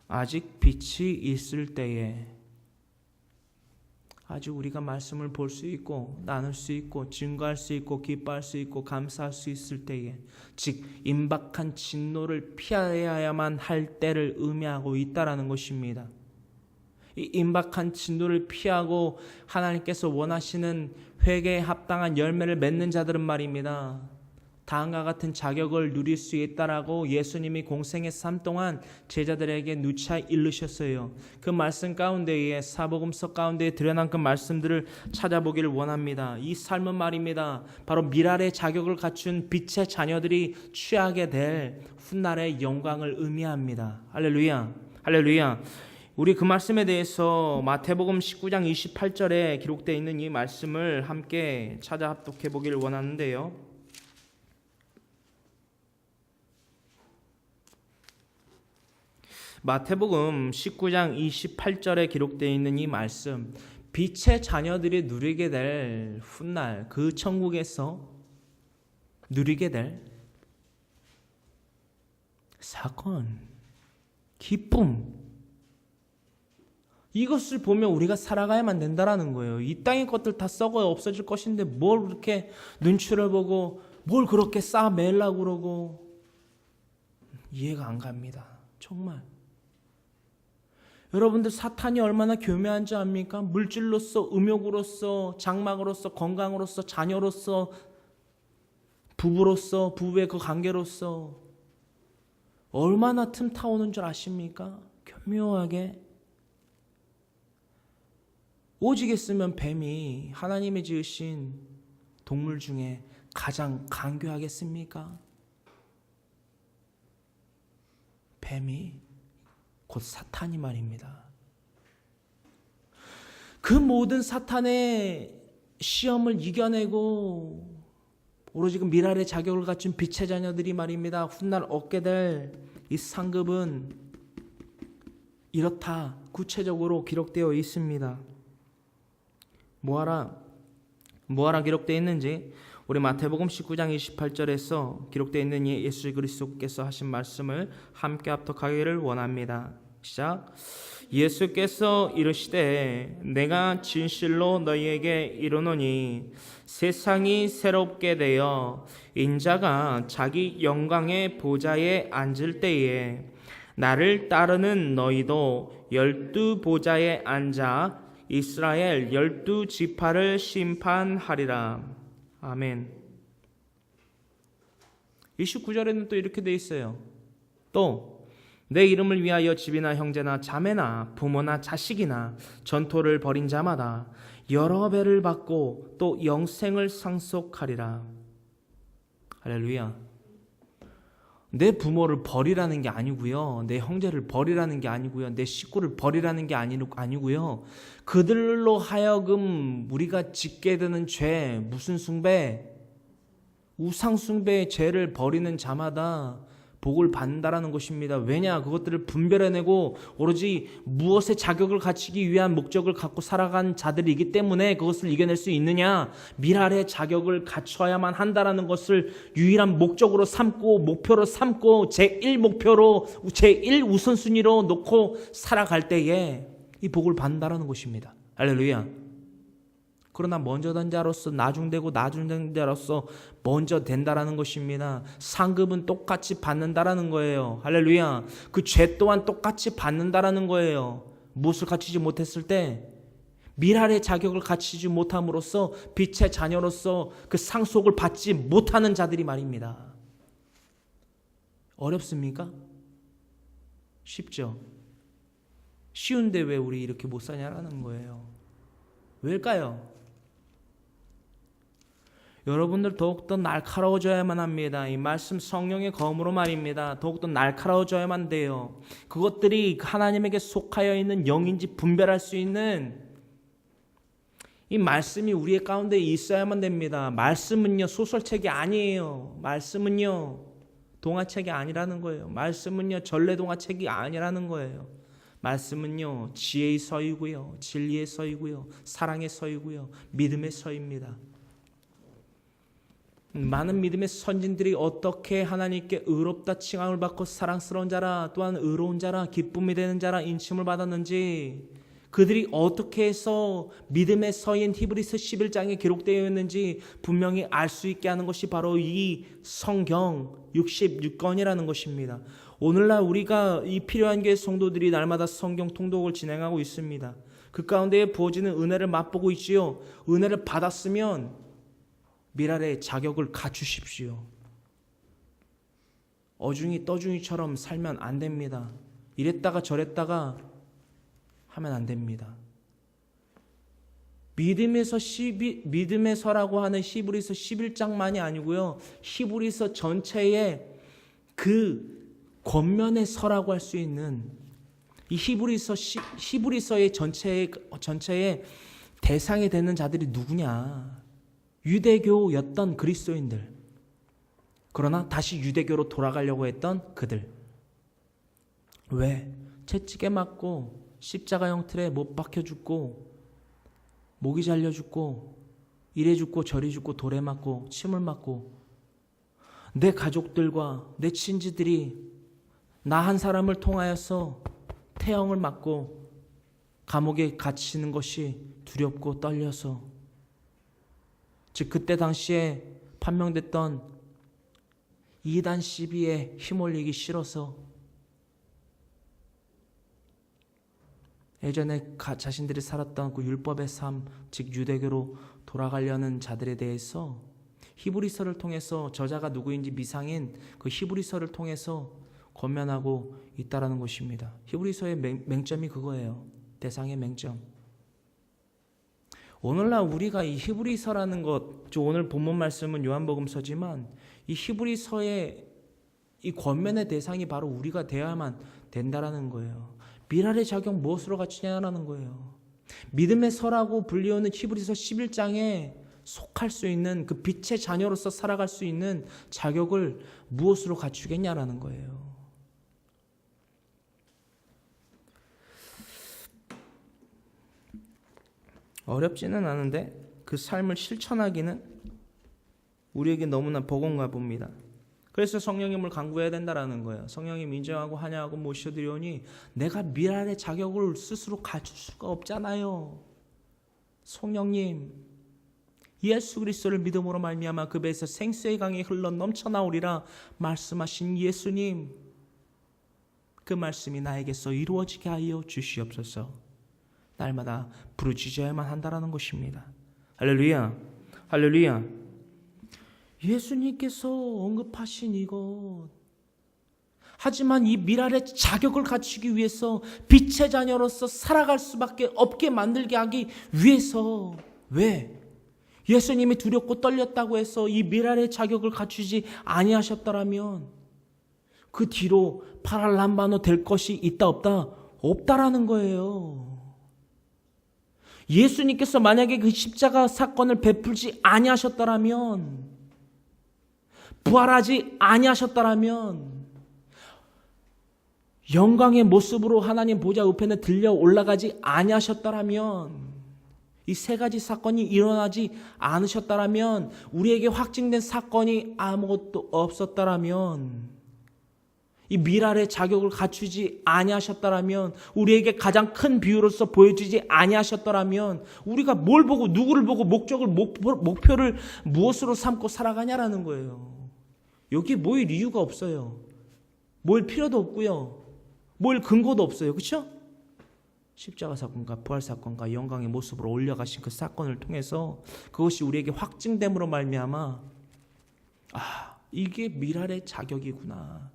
아직 빛이 있을 때에 아직 우리가 말씀을 볼 수 있고 나눌 수 있고 증거할 수 있고 기뻐할 수 있고 감사할 수 있을 때에 즉 임박한 진노를 피하여야만 할 때를 의미하고 있다라는 것입니다. 이 임박한 진노를 피하고 하나님께서 원하시는 회개에 합당한 열매를 맺는 자들은 말입니다. 다음과 같은 자격을 누릴 수 있다라고 예수님이 공생의 삶 동안 제자들에게 누차 이르셨어요. 그 말씀 가운데에 사복음서 가운데에 드러난 그 말씀들을 찾아보기를 원합니다. 이 삶은 말입니다. 바로 미랄의 자격을 갖춘 빛의 자녀들이 취하게 될 훗날의 영광을 의미합니다. 할렐루야. 할렐루야. 우리 그 말씀에 대해서 마태복음 19장 28절에 기록되어 있는 이 말씀을 함께 찾아 합독해 보기를 원하는데요. 마태복음 19장 28절에 기록되어 있는 이 말씀, 빛의 자녀들이 누리게 될 훗날 그 천국에서 누리게 될 사건, 기쁨, 이것을 보면 우리가 살아가야만 된다라는 거예요. 이 땅의 것들 다 썩어요. 없어질 것인데 뭘 그렇게 눈치를 보고 뭘 그렇게 쌓아매려고 그러고 이해가 안 갑니다. 정말. 여러분들 사탄이 얼마나 교묘한지 압니까? 물질로서, 음욕으로서, 장막으로서, 건강으로서, 자녀로서, 부부로서, 부부의 그 관계로서 얼마나 틈타오는 줄 아십니까? 교묘하게. 오직했으면 뱀이 하나님이 지으신 동물 중에 가장 간교하겠습니까? 뱀이 곧 사탄이 말입니다. 그 모든 사탄의 시험을 이겨내고 오로지 그 미랄의 자격을 갖춘 빛의 자녀들이 말입니다. 훗날 얻게 될 이 상급은 이렇다 구체적으로 기록되어 있습니다. 뭐하라 기록되어 있는지 우리 마태복음 19장 28절에서 기록되어 있는 예수 그리스도께서 하신 말씀을 함께 합독하기를 원합니다. 시작. 예수께서 이르시되 내가 진실로 너희에게 이르노니 세상이 새롭게 되어 인자가 자기 영광의 보좌에 앉을 때에 나를 따르는 너희도 12 보좌에 앉아 이스라엘 12 지파를 심판하리라. 아멘. 29절에는 또 이렇게 돼 있어요. 또 내 이름을 위하여 집이나 형제나 자매나 부모나 자식이나 전토를 벌인 자마다 여러 배를 받고 또 영생을 상속하리라. 할렐루야. 내 부모를 버리라는 게 아니고요. 내 형제를 버리라는 게 아니고요. 내 식구를 버리라는 게 아니고요. 그들로 하여금 우리가 짓게 되는 죄, 무슨 숭배, 우상 숭배의 죄를 버리는 자마다 복을 받는다라는 것입니다. 왜냐? 그것들을 분별해내고 오로지 무엇의 자격을 갖추기 위한 목적을 갖고 살아간 자들이기 때문에 그것을 이겨낼 수 있느냐? 미랄의 자격을 갖춰야만 한다라는 것을 유일한 목적으로 삼고 목표로 삼고 제1목표로 제1 우선순위로 놓고 살아갈 때에 이 복을 받는다라는 것입니다. 할렐루야. 그러나 먼저 된 자로서 나중되고 나중된 자로서 먼저 된다라는 것입니다. 상급은 똑같이 받는다라는 거예요. 할렐루야. 그 죄 또한 똑같이 받는다라는 거예요. 무엇을 갖추지 못했을 때 미랄의 자격을 갖추지 못함으로써 빛의 자녀로서 그 상속을 받지 못하는 자들이 말입니다. 어렵습니까? 쉽죠. 쉬운데 왜 우리 이렇게 못 사냐라는 거예요. 왜일까요? 여러분들 더욱더 날카로워져야만 합니다. 이 말씀 성령의 검으로 말입니다. 더욱더 날카로워져야만 돼요. 그것들이 하나님에게 속하여 있는 영인지 분별할 수 있는 이 말씀이 우리의 가운데 있어야만 됩니다. 말씀은요 소설책이 아니에요. 말씀은요 동화책이 아니라는 거예요. 말씀은요 전래동화책이 아니라는 거예요. 말씀은요 지혜의 서이고요, 진리의 서이고요, 사랑의 서이고요, 믿음의 서입니다. 많은 믿음의 선진들이 어떻게 하나님께 의롭다 칭함을 받고 사랑스러운 자라, 또한 의로운 자라, 기쁨이 되는 자라 인침을 받았는지, 그들이 어떻게 해서 믿음의 서인 히브리서 11장에 기록되어 있는지 분명히 알 수 있게 하는 것이 바로 이 성경 66권이라는 것입니다. 오늘날 우리가 이 필요한 교회 성도들이 날마다 성경 통독을 진행하고 있습니다. 그 가운데 부어지는 은혜를 맛보고 있지요. 은혜를 받았으면 미랄의 자격을 갖추십시오. 어중이 떠중이처럼 살면 안 됩니다. 이랬다가 저랬다가 하면 안 됩니다. 믿음의 서라고 하는 히브리서 11장만이 아니고요. 히브리서 전체의 그 권면의 서라고 할 수 있는 이 히브리서의 전체의 대상이 되는 자들이 누구냐? 유대교였던 그리스도인들. 그러나 다시 유대교로 돌아가려고 했던 그들. 왜? 채찍에 맞고 십자가 형틀에 못 박혀 죽고 목이 잘려 죽고 이래 죽고 저리 죽고 돌에 맞고 침을 맞고 내 가족들과 내 친지들이 나 한 사람을 통하여서 태형을 맞고 감옥에 갇히는 것이 두렵고 떨려서, 즉 그때 당시에 판명됐던 이단 시비에 휘몰리기 싫어서 예전에 자신들이 살았던 그 율법의 삶, 즉 유대교로 돌아가려는 자들에 대해서 히브리서를 통해서, 저자가 누구인지 미상인 그 히브리서를 통해서 권면하고 있다라는 것입니다. 히브리서의 맹점이 그거예요. 대상의 맹점. 오늘날 우리가 이 히브리서라는 것, 오늘 본문 말씀은 요한복음서지만 이 히브리서의 이 권면의 대상이 바로 우리가 되어야만 된다라는 거예요. 미랄의 자격 무엇으로 갖추냐라는 거예요. 믿음의 서라고 불리우는 히브리서 11장에 속할 수 있는 그 빛의 자녀로서 살아갈 수 있는 자격을 무엇으로 갖추겠냐라는 거예요. 어렵지는 않은데 그 삶을 실천하기는 우리에게 너무나 버거운가 봅니다. 그래서 성령님을 간구해야 된다라는 거예요. 성령님 인정하고 하냐고 모셔드리오니 내가 미랄의 자격을 스스로 갖출 수가 없잖아요. 성령님, 예수 그리스도를 믿음으로 말미암아 그 배에서 생수의 강이 흘러 넘쳐나오리라 말씀하신 예수님, 그 말씀이 나에게서 이루어지게 하여 주시옵소서. 날마다 부르짖어야만 한다라는 것입니다. 할렐루야, 할렐루야. 예수님께서 언급하신 이것, 하지만 이 미랄의 자격을 갖추기 위해서 빛의 자녀로서 살아갈 수밖에 없게 만들게 하기 위해서, 왜? 예수님이 두렵고 떨렸다고 해서 이 미랄의 자격을 갖추지 아니하셨더라면 그 뒤로 파랄람바노 될 것이 있다 없다? 없다라는 거예요. 예수님께서 만약에 그 십자가 사건을 베풀지 아니하셨더라면, 부활하지 아니하셨더라면, 영광의 모습으로 하나님 보좌 우편에 들려 올라가지 아니하셨더라면, 이 세 가지 사건이 일어나지 않으셨더라면, 우리에게 확증된 사건이 아무것도 없었더라면, 이 미랄의 자격을 갖추지 아니하셨더라면, 우리에게 가장 큰 비유로서 보여주지 아니하셨더라면, 우리가 뭘 보고 누구를 보고 목표를 무엇으로 삼고 살아가냐라는 거예요. 여기 모일 이유가 없어요. 모일 필요도 없고요. 모일 근거도 없어요. 그렇죠? 십자가 사건과 부활 사건과 영광의 모습으로 올려가신 그 사건을 통해서 그것이 우리에게 확증됨으로 말미암아, 이게 미랄의 자격이구나.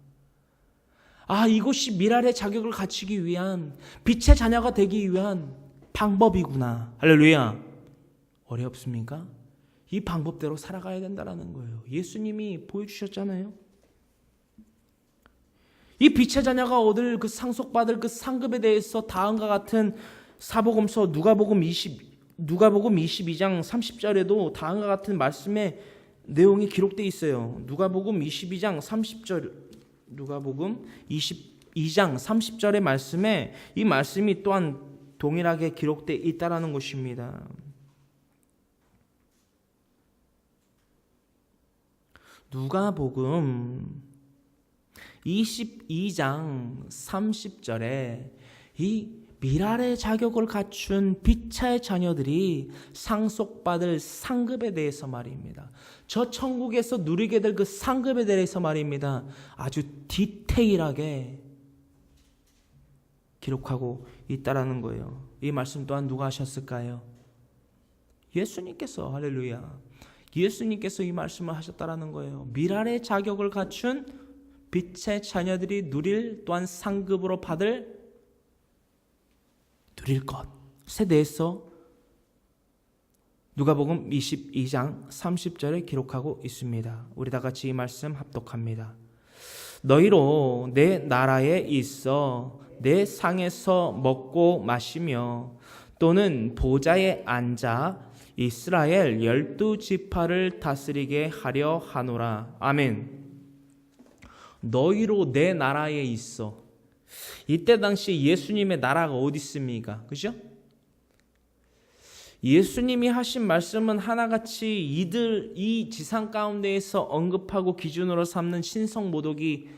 이것이 미랄의 자격을 갖추기 위한, 빛의 자녀가 되기 위한 방법이구나. 할렐루야. 어렵습니까? 이 방법대로 살아가야 된다는 거예요. 예수님이 보여주셨잖아요. 이 빛의 자녀가 얻을 그 상속받을 그 상급에 대해서 다음과 같은 사복음서 누가복음 22장 30절에도 다음과 같은 말씀의 내용이 기록되어 있어요. 누가복음 22장 30절, 누가복음 22장 30절의 말씀에 이 말씀이 또한 동일하게 기록되어 있다라는 것입니다. 누가복음 22장 30절에 이 미랄의 자격을 갖춘 빛의 자녀들이 상속받을 상급에 대해서 말입니다. 저 천국에서 누리게 될 그 상급에 대해서 말입니다. 아주 디테일하게 기록하고 있다라는 거예요. 이 말씀 또한 누가 하셨을까요? 예수님께서. 할렐루야. 예수님께서 이 말씀을 하셨다라는 거예요. 미랄의 자격을 갖춘 빛의 자녀들이 누릴, 또한 상급으로 누릴 것에 대해서 누가복음 22장 30절에 기록하고 있습니다. 우리 다 같이 이 말씀 합독합니다. 너희로 내 나라에 있어 내 상에서 먹고 마시며 또는 보좌에 앉아 이스라엘 12지파를 다스리게 하려 하노라. 아멘. 너희로 내 나라에 있어. 이때 당시 예수님의 나라가 어디 있습니까? 그죠? 예수님이 하신 말씀은 하나같이 이 지상 가운데에서 언급하고 기준으로 삼는 신성 모독이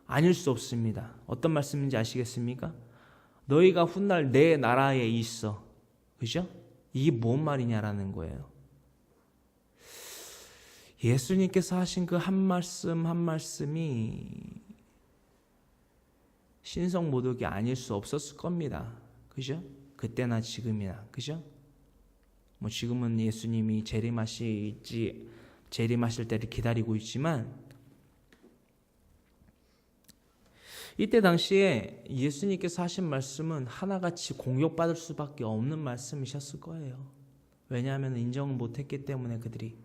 아닐 수 없습니다. 어떤 말씀인지 아시겠습니까? 너희가 훗날 내 나라에 있어. 그죠? 이게 뭔 말이냐라는 거예요. 예수님께서 하신 그 한 말씀 한 말씀이 신성 모독이 아닐 수 없었을 겁니다. 그죠? 그때나 지금이나. 그죠? 지금은 예수님이 재림하실 때를 기다리고 있지만, 이때 당시에 예수님께서 하신 말씀은 하나같이 공격받을 수밖에 없는 말씀이셨을 거예요. 왜냐하면 인정을 못했기 때문에 그들이.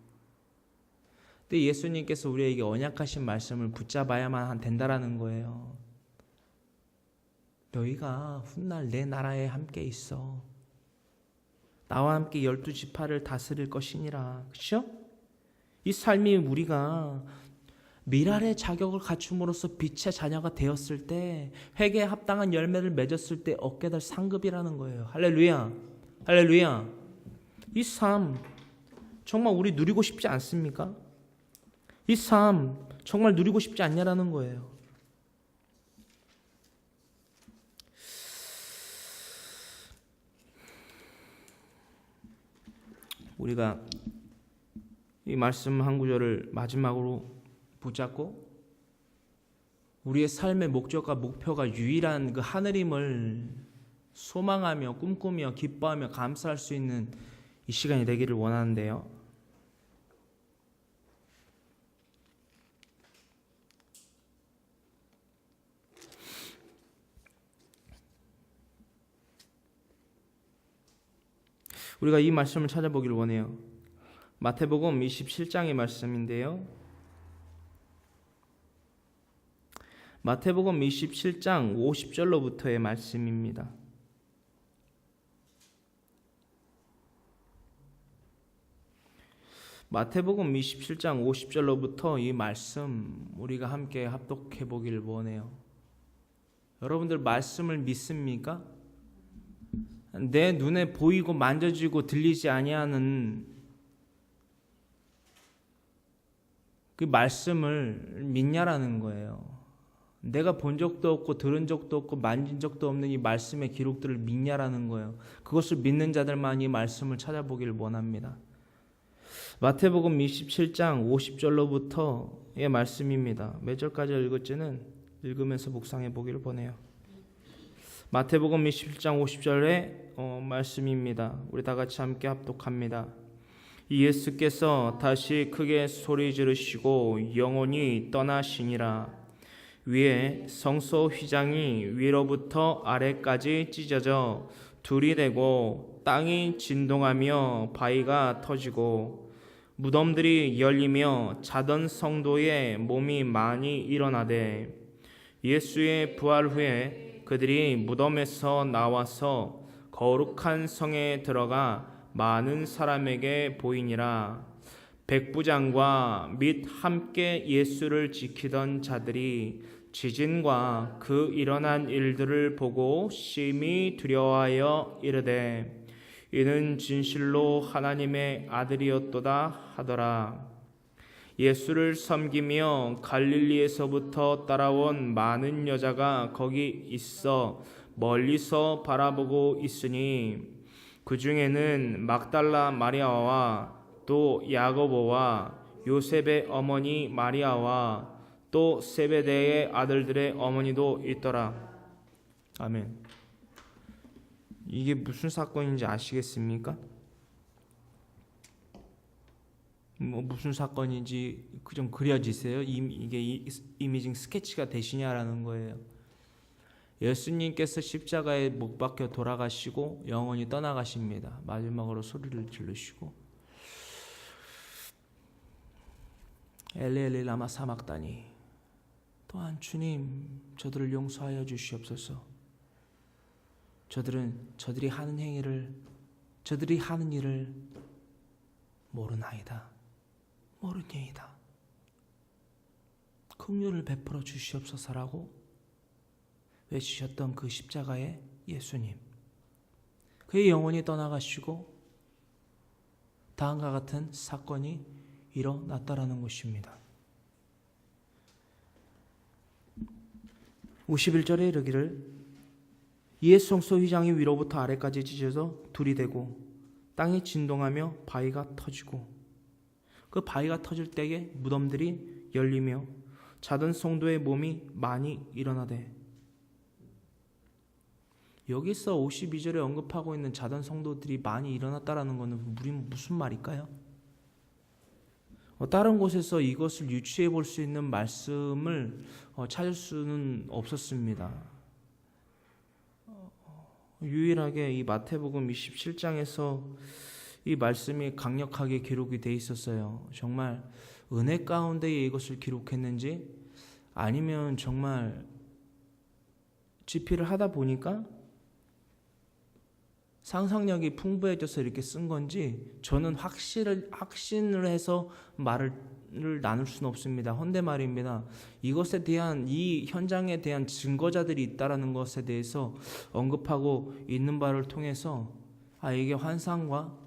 근데 예수님께서 우리에게 언약하신 말씀을 붙잡아야만 된다라는 거예요. 너희가 훗날 내 나라에 함께 있어. 나와 함께 12지파를 다스릴 것이니라. 그렇죠? 이 삶이 우리가 미랄의 자격을 갖춤으로써 빛의 자녀가 되었을 때, 회개에 합당한 열매를 맺었을 때 얻게 될 상급이라는 거예요. 할렐루야. 할렐루야. 이 삶 정말 우리 누리고 싶지 않습니까? 이 삶 정말 누리고 싶지 않냐라는 거예요. 우리가 이 말씀 한 구절을 마지막으로 붙잡고 우리의 삶의 목적과 목표가 유일한 그 하늘임을 소망하며 꿈꾸며 기뻐하며 감사할 수 있는 이 시간이 되기를 원하는데요. 우리가 이 말씀을 찾아보기를 원해요. 마태복음 27장의 말씀인데요. 마태복음 27장 50절로부터의 말씀입니다. 마태복음 27장 50절로부터 이 말씀 우리가 함께 합독해 보길 원해요. 여러분들 말씀을 믿습니까? 내 눈에 보이고 만져지고 들리지 아니하는 그 말씀을 믿냐라는 거예요. 내가 본 적도 없고 들은 적도 없고 만진 적도 없는 이 말씀의 기록들을 믿냐라는 거예요. 그것을 믿는 자들만 이 말씀을 찾아보길 원합니다. 마태복음 27장 50절로부터의 말씀입니다. 몇 절까지 읽을지는 읽으면서 묵상해 보기를 원해요. 마태복음 27장 50절의 말씀입니다. 우리 다 같이 함께 합독합니다. 예수께서 다시 크게 소리 지르시고 영원히 떠나시니라. 위에 성소 휘장이 위로부터 아래까지 찢어져 둘이 되고 땅이 진동하며 바위가 터지고 무덤들이 열리며 자던 성도의 몸이 많이 일어나되 예수의 부활 후에 그들이 무덤에서 나와서 거룩한 성에 들어가 많은 사람에게 보이니라. 백부장과 및 함께 예수를 지키던 자들이 지진과 그 일어난 일들을 보고 심히 두려워하여 이르되 이는 진실로 하나님의 아들이었도다 하더라. 예수를 섬기며 갈릴리에서부터 따라온 많은 여자가 거기 있어 멀리서 바라보고 있으니 그 중에는 막달라 마리아와 또 야고보와 요셉의 어머니 마리아와 또 세베대의 아들들의 어머니도 있더라. 아멘. 이게 무슨 사건인지 아시겠습니까? 무슨 사건인지 좀 그려지세요? 이게 이미징 스케치가 되시냐라는 거예요. 예수님께서 십자가에 못 박혀 돌아가시고 영원히 떠나가십니다. 마지막으로 소리를 지르시고 엘리 엘리 라마 사막다니, 또한 주님 저들을 용서하여 주시옵소서. 저들이 하는 일을 모르나이다. 모르니이다. 긍휼을 베풀어 주시옵소서라고 외치셨던 그 십자가의 예수님, 그의 영혼이 떠나가시고 다음과 같은 사건이 일어났다라는 것입니다. 51절에 이르기를 이에 성소 휘장이 위로부터 아래까지 찢어져 둘이 되고 땅이 진동하며 바위가 터지고 그 바위가 터질 때에 무덤들이 열리며 자던 성도의 몸이 많이 일어나되, 여기서 52절에 언급하고 있는 자던 성도들이 많이 일어났다라는 것은 무슨 말일까요? 다른 곳에서 이것을 유추해 볼 수 있는 말씀을 찾을 수는 없었습니다. 유일하게 이 마태복음 27장에서 이 말씀이 강력하게 기록이 돼 있었어요. 정말 은혜 가운데에 이것을 기록했는지 아니면 정말 집필을 하다 보니까 상상력이 풍부해져서 이렇게 쓴 건지 저는 확신을 해서 말을 나눌 수는 없습니다. 헌데 말입니다. 이것에 대한, 이 현장에 대한 증거자들이 있다라는 것에 대해서 언급하고 있는 바를 통해서 이게 환상과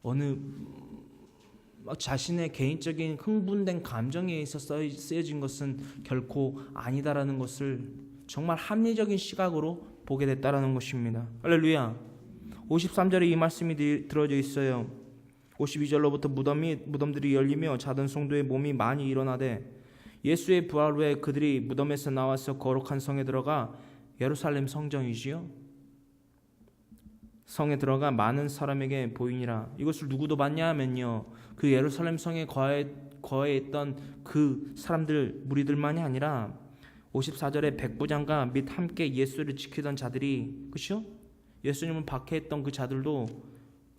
어느 자신의 개인적인 흥분된 감정에 의해서 쓰여진 것은 결코 아니다라는 것을 정말 합리적인 시각으로 보게 됐다라는 것입니다. 할렐루야. 53절에 이 말씀이 들어져 있어요. 52절로부터 무덤들이 열리며 자던 성도의 몸이 많이 일어나되 예수의 부활 후에 그들이 무덤에서 나와서 거룩한 성에 들어가, 예루살렘 성전이지요, 성에 들어가 많은 사람에게 보이니라. 이것을 누구도 봤냐 하면요, 그 예루살렘 성에 거해있던 그 사람들, 무리들만이 아니라 54절에 백부장과 및 함께 예수를 지키던 자들이, 그렇죠? 예수님을 박해했던 그 자들도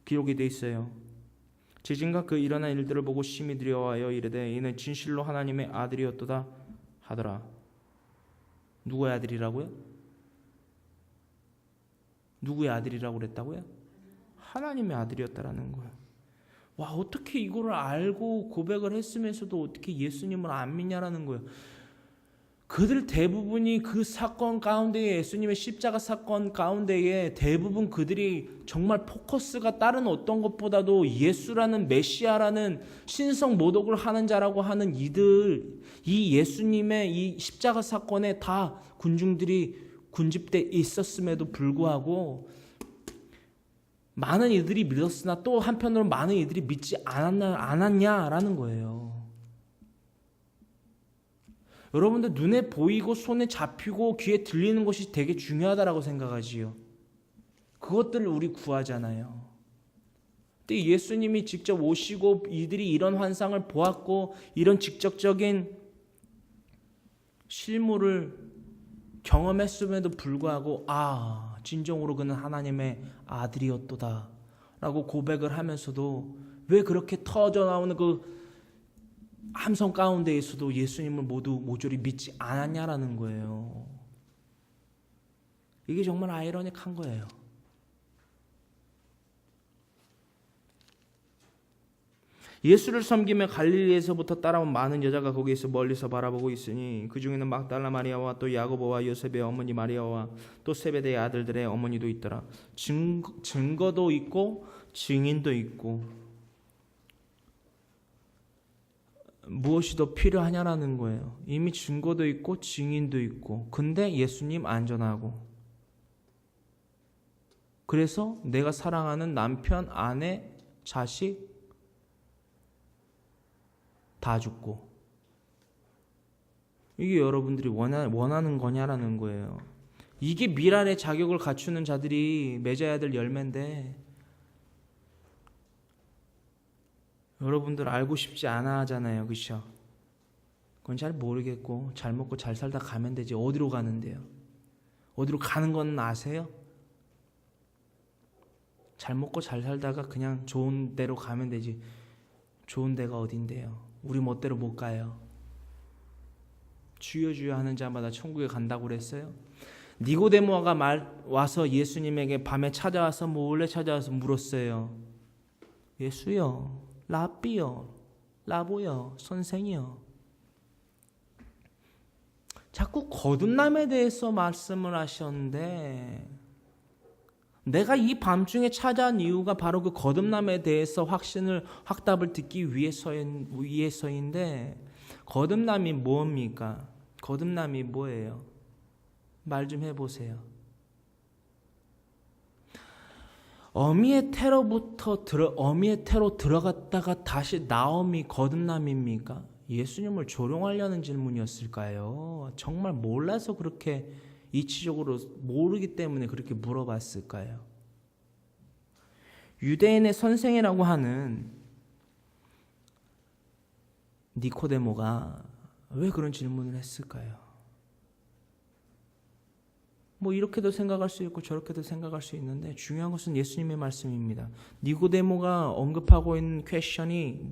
기록이 되어 있어요. 지진과 그 일어난 일들을 보고 심히 두려워하여 이르되 이는 진실로 하나님의 아들이었도다 하더라. 누구의 아들이라고요? 누구의 아들이라고 그랬다고요? 하나님의 아들이었다라는 거예요. 와, 어떻게 이거를 알고 고백을 했으면서도 어떻게 예수님을 안 믿냐라는 거예요. 그들 대부분이 그 사건 가운데에, 예수님의 십자가 사건 가운데에 대부분 그들이 정말 포커스가 다른 어떤 것보다도 예수라는 메시아라는 신성 모독을 하는 자라고 하는 이들, 이 예수님의 이 십자가 사건에 다 군중들이 군집돼 있었음에도 불구하고 많은 이들이 믿었으나 또 한편으로 많은 이들이 믿지 않았냐라는 거예요. 여러분들 눈에 보이고 손에 잡히고 귀에 들리는 것이 되게 중요하다라고 생각하지요. 그것들을 우리 구하잖아요. 근데 예수님이 직접 오시고 이들이 이런 환상을 보았고 이런 직접적인 실물을 경험했음에도 불구하고 진정으로 그는 하나님의 아들이었도다 라고 고백을 하면서도 왜 그렇게 터져 나오는 그 함성 가운데에서도 예수님을 모조리 믿지 않았냐라는 거예요. 이게 정말 아이러닉한 거예요. 예수를 섬기며 갈릴리에서부터 따라온 많은 여자가 거기에서 멀리서 바라보고 있으니 그 중에는 막달라 마리아와 또 야고보와 요셉의 어머니 마리아와 또 세베대의 아들들의 어머니도 있더라. 증거도 있고 증인도 있고 무엇이 더 필요하냐라는 거예요. 이미 증거도 있고 증인도 있고 근데 예수님 안전하고 그래서 내가 사랑하는 남편, 아내, 자식 다 죽고 이게 여러분들이 원하는 거냐라는 거예요. 이게 미랄의 자격을 갖추는 자들이 맺어야 될 열매인데 여러분들 알고 싶지 않아 하잖아요. 그렇죠? 그건 잘 모르겠고 잘 먹고 잘 살다 가면 되지 어디로 가는데요? 어디로 가는 건 아세요? 잘 먹고 잘 살다가 그냥 좋은 데로 가면 되지 좋은 데가 어딘데요? 우리 멋대로 못 가요. 주여 주여 하는 자마다 천국에 간다고 그랬어요. 니고데모가 와서 예수님에게 밤에 찾아와서 몰래 찾아와서 물었어요. 예수요, 라삐요, 라보요, 선생이요. 자꾸 거듭남에 대해서 말씀을 하셨는데 내가 이 밤중에 찾아온 이유가 바로 그 거듭남에 대해서 확답을 듣기 위해서인데 거듭남이 뭡니까? 거듭남이 뭐예요? 말 좀 해보세요. 어미의 태로 들어갔다가 다시 나옴이 거듭남입니까? 예수님을 조롱하려는 질문이었을까요? 정말 몰라서 그렇게 이치적으로 모르기 때문에 그렇게 물어봤을까요? 유대인의 선생이라고 하는 니코데모가 왜 그런 질문을 했을까요? 뭐 이렇게도 생각할 수 있고 저렇게도 생각할 수 있는데 중요한 것은 예수님의 말씀입니다. 니고데모가 언급하고 있는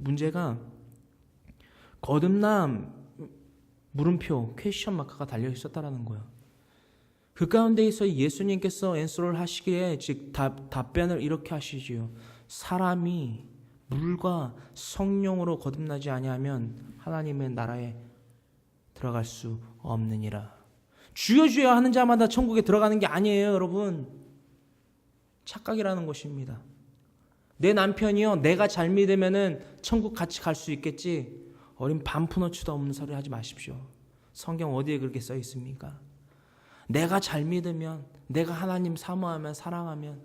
문제가 거듭남 물음표 퀘스천 마크가 달려 있었다라는 거예요. 그 가운데에서 예수님께서 앤서를 하시기에 즉 답변을 이렇게 하시지요. 사람이 물과 성령으로 거듭나지 아니하면 하나님의 나라에 들어갈 수 없느니라. 주여 주여 하는 자마다 천국에 들어가는 게 아니에요, 여러분. 착각이라는 것입니다. 내 남편이요, 내가 잘 믿으면은 천국 같이 갈 수 있겠지. 어린 반푼어치도 없는 소리 하지 마십시오. 성경 어디에 그렇게 써 있습니까? 내가 잘 믿으면, 내가 하나님 사모하면, 사랑하면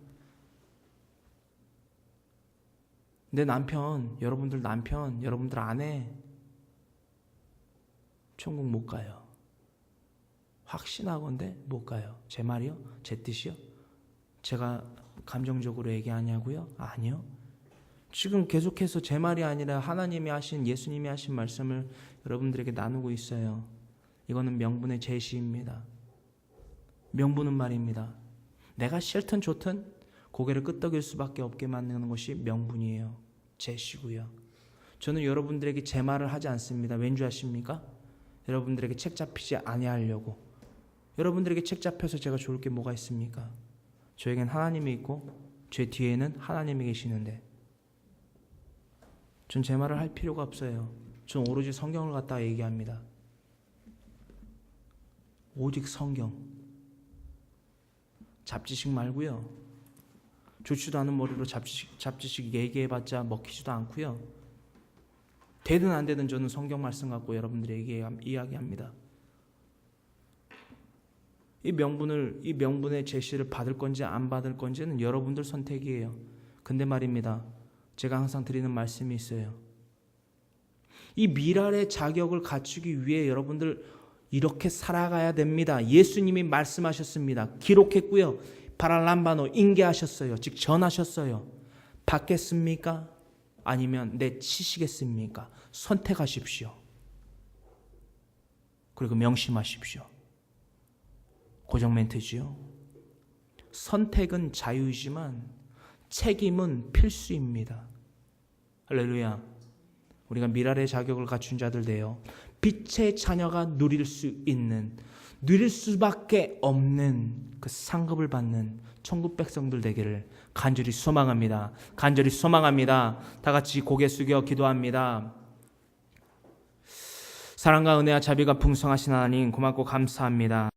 내 남편, 여러분들 아내 천국 못 가요. 확신하건대 못 가요. 제 말이요? 제 뜻이요? 제가 감정적으로 얘기하냐고요? 아니요. 지금 계속해서 제 말이 아니라 하나님이 하신 예수님이 하신 말씀을 여러분들에게 나누고 있어요. 이거는 명분의 제시입니다. 명분은 말입니다. 내가 싫든 좋든 고개를 끄덕일 수밖에 없게 만드는 것이 명분이에요. 제시고요. 저는 여러분들에게 제 말을 하지 않습니다. 왠지 아십니까? 여러분들에게 책 잡히지 아니하려고. 여러분들에게 책 잡혀서 제가 좋을 게 뭐가 있습니까? 저에겐 하나님이 있고 제 뒤에는 하나님이 계시는데 전 제 말을 할 필요가 없어요. 전 오로지 성경을 갖다가 얘기합니다. 오직 성경. 잡지식 말고요. 좋지도 않은 머리로 잡지식 얘기해봤자 먹히지도 않고요. 되든 안 되든 저는 성경 말씀 갖고 여러분들에게 이야기합니다. 이 명분의 제시를 받을 건지 안 받을 건지는 여러분들 선택이에요. 근데 말입니다. 제가 항상 드리는 말씀이 있어요. 이 미랄의 자격을 갖추기 위해 여러분들 이렇게 살아가야 됩니다. 예수님이 말씀하셨습니다. 기록했고요. 파랄람바노 인계하셨어요. 즉 전하셨어요. 받겠습니까? 아니면 내치시겠습니까? 선택하십시오. 그리고 명심하십시오. 고정 멘트지요. 선택은 자유이지만 책임은 필수입니다. 할렐루야. 우리가 미랄의 자격을 갖춘 자들 되어 빛의 자녀가 누릴 수밖에 없는 그 상급을 받는 천국 백성들 되기를 간절히 소망합니다. 간절히 소망합니다. 다 같이 고개 숙여 기도합니다. 사랑과 은혜와 자비가 풍성하신 하나님 고맙고 감사합니다.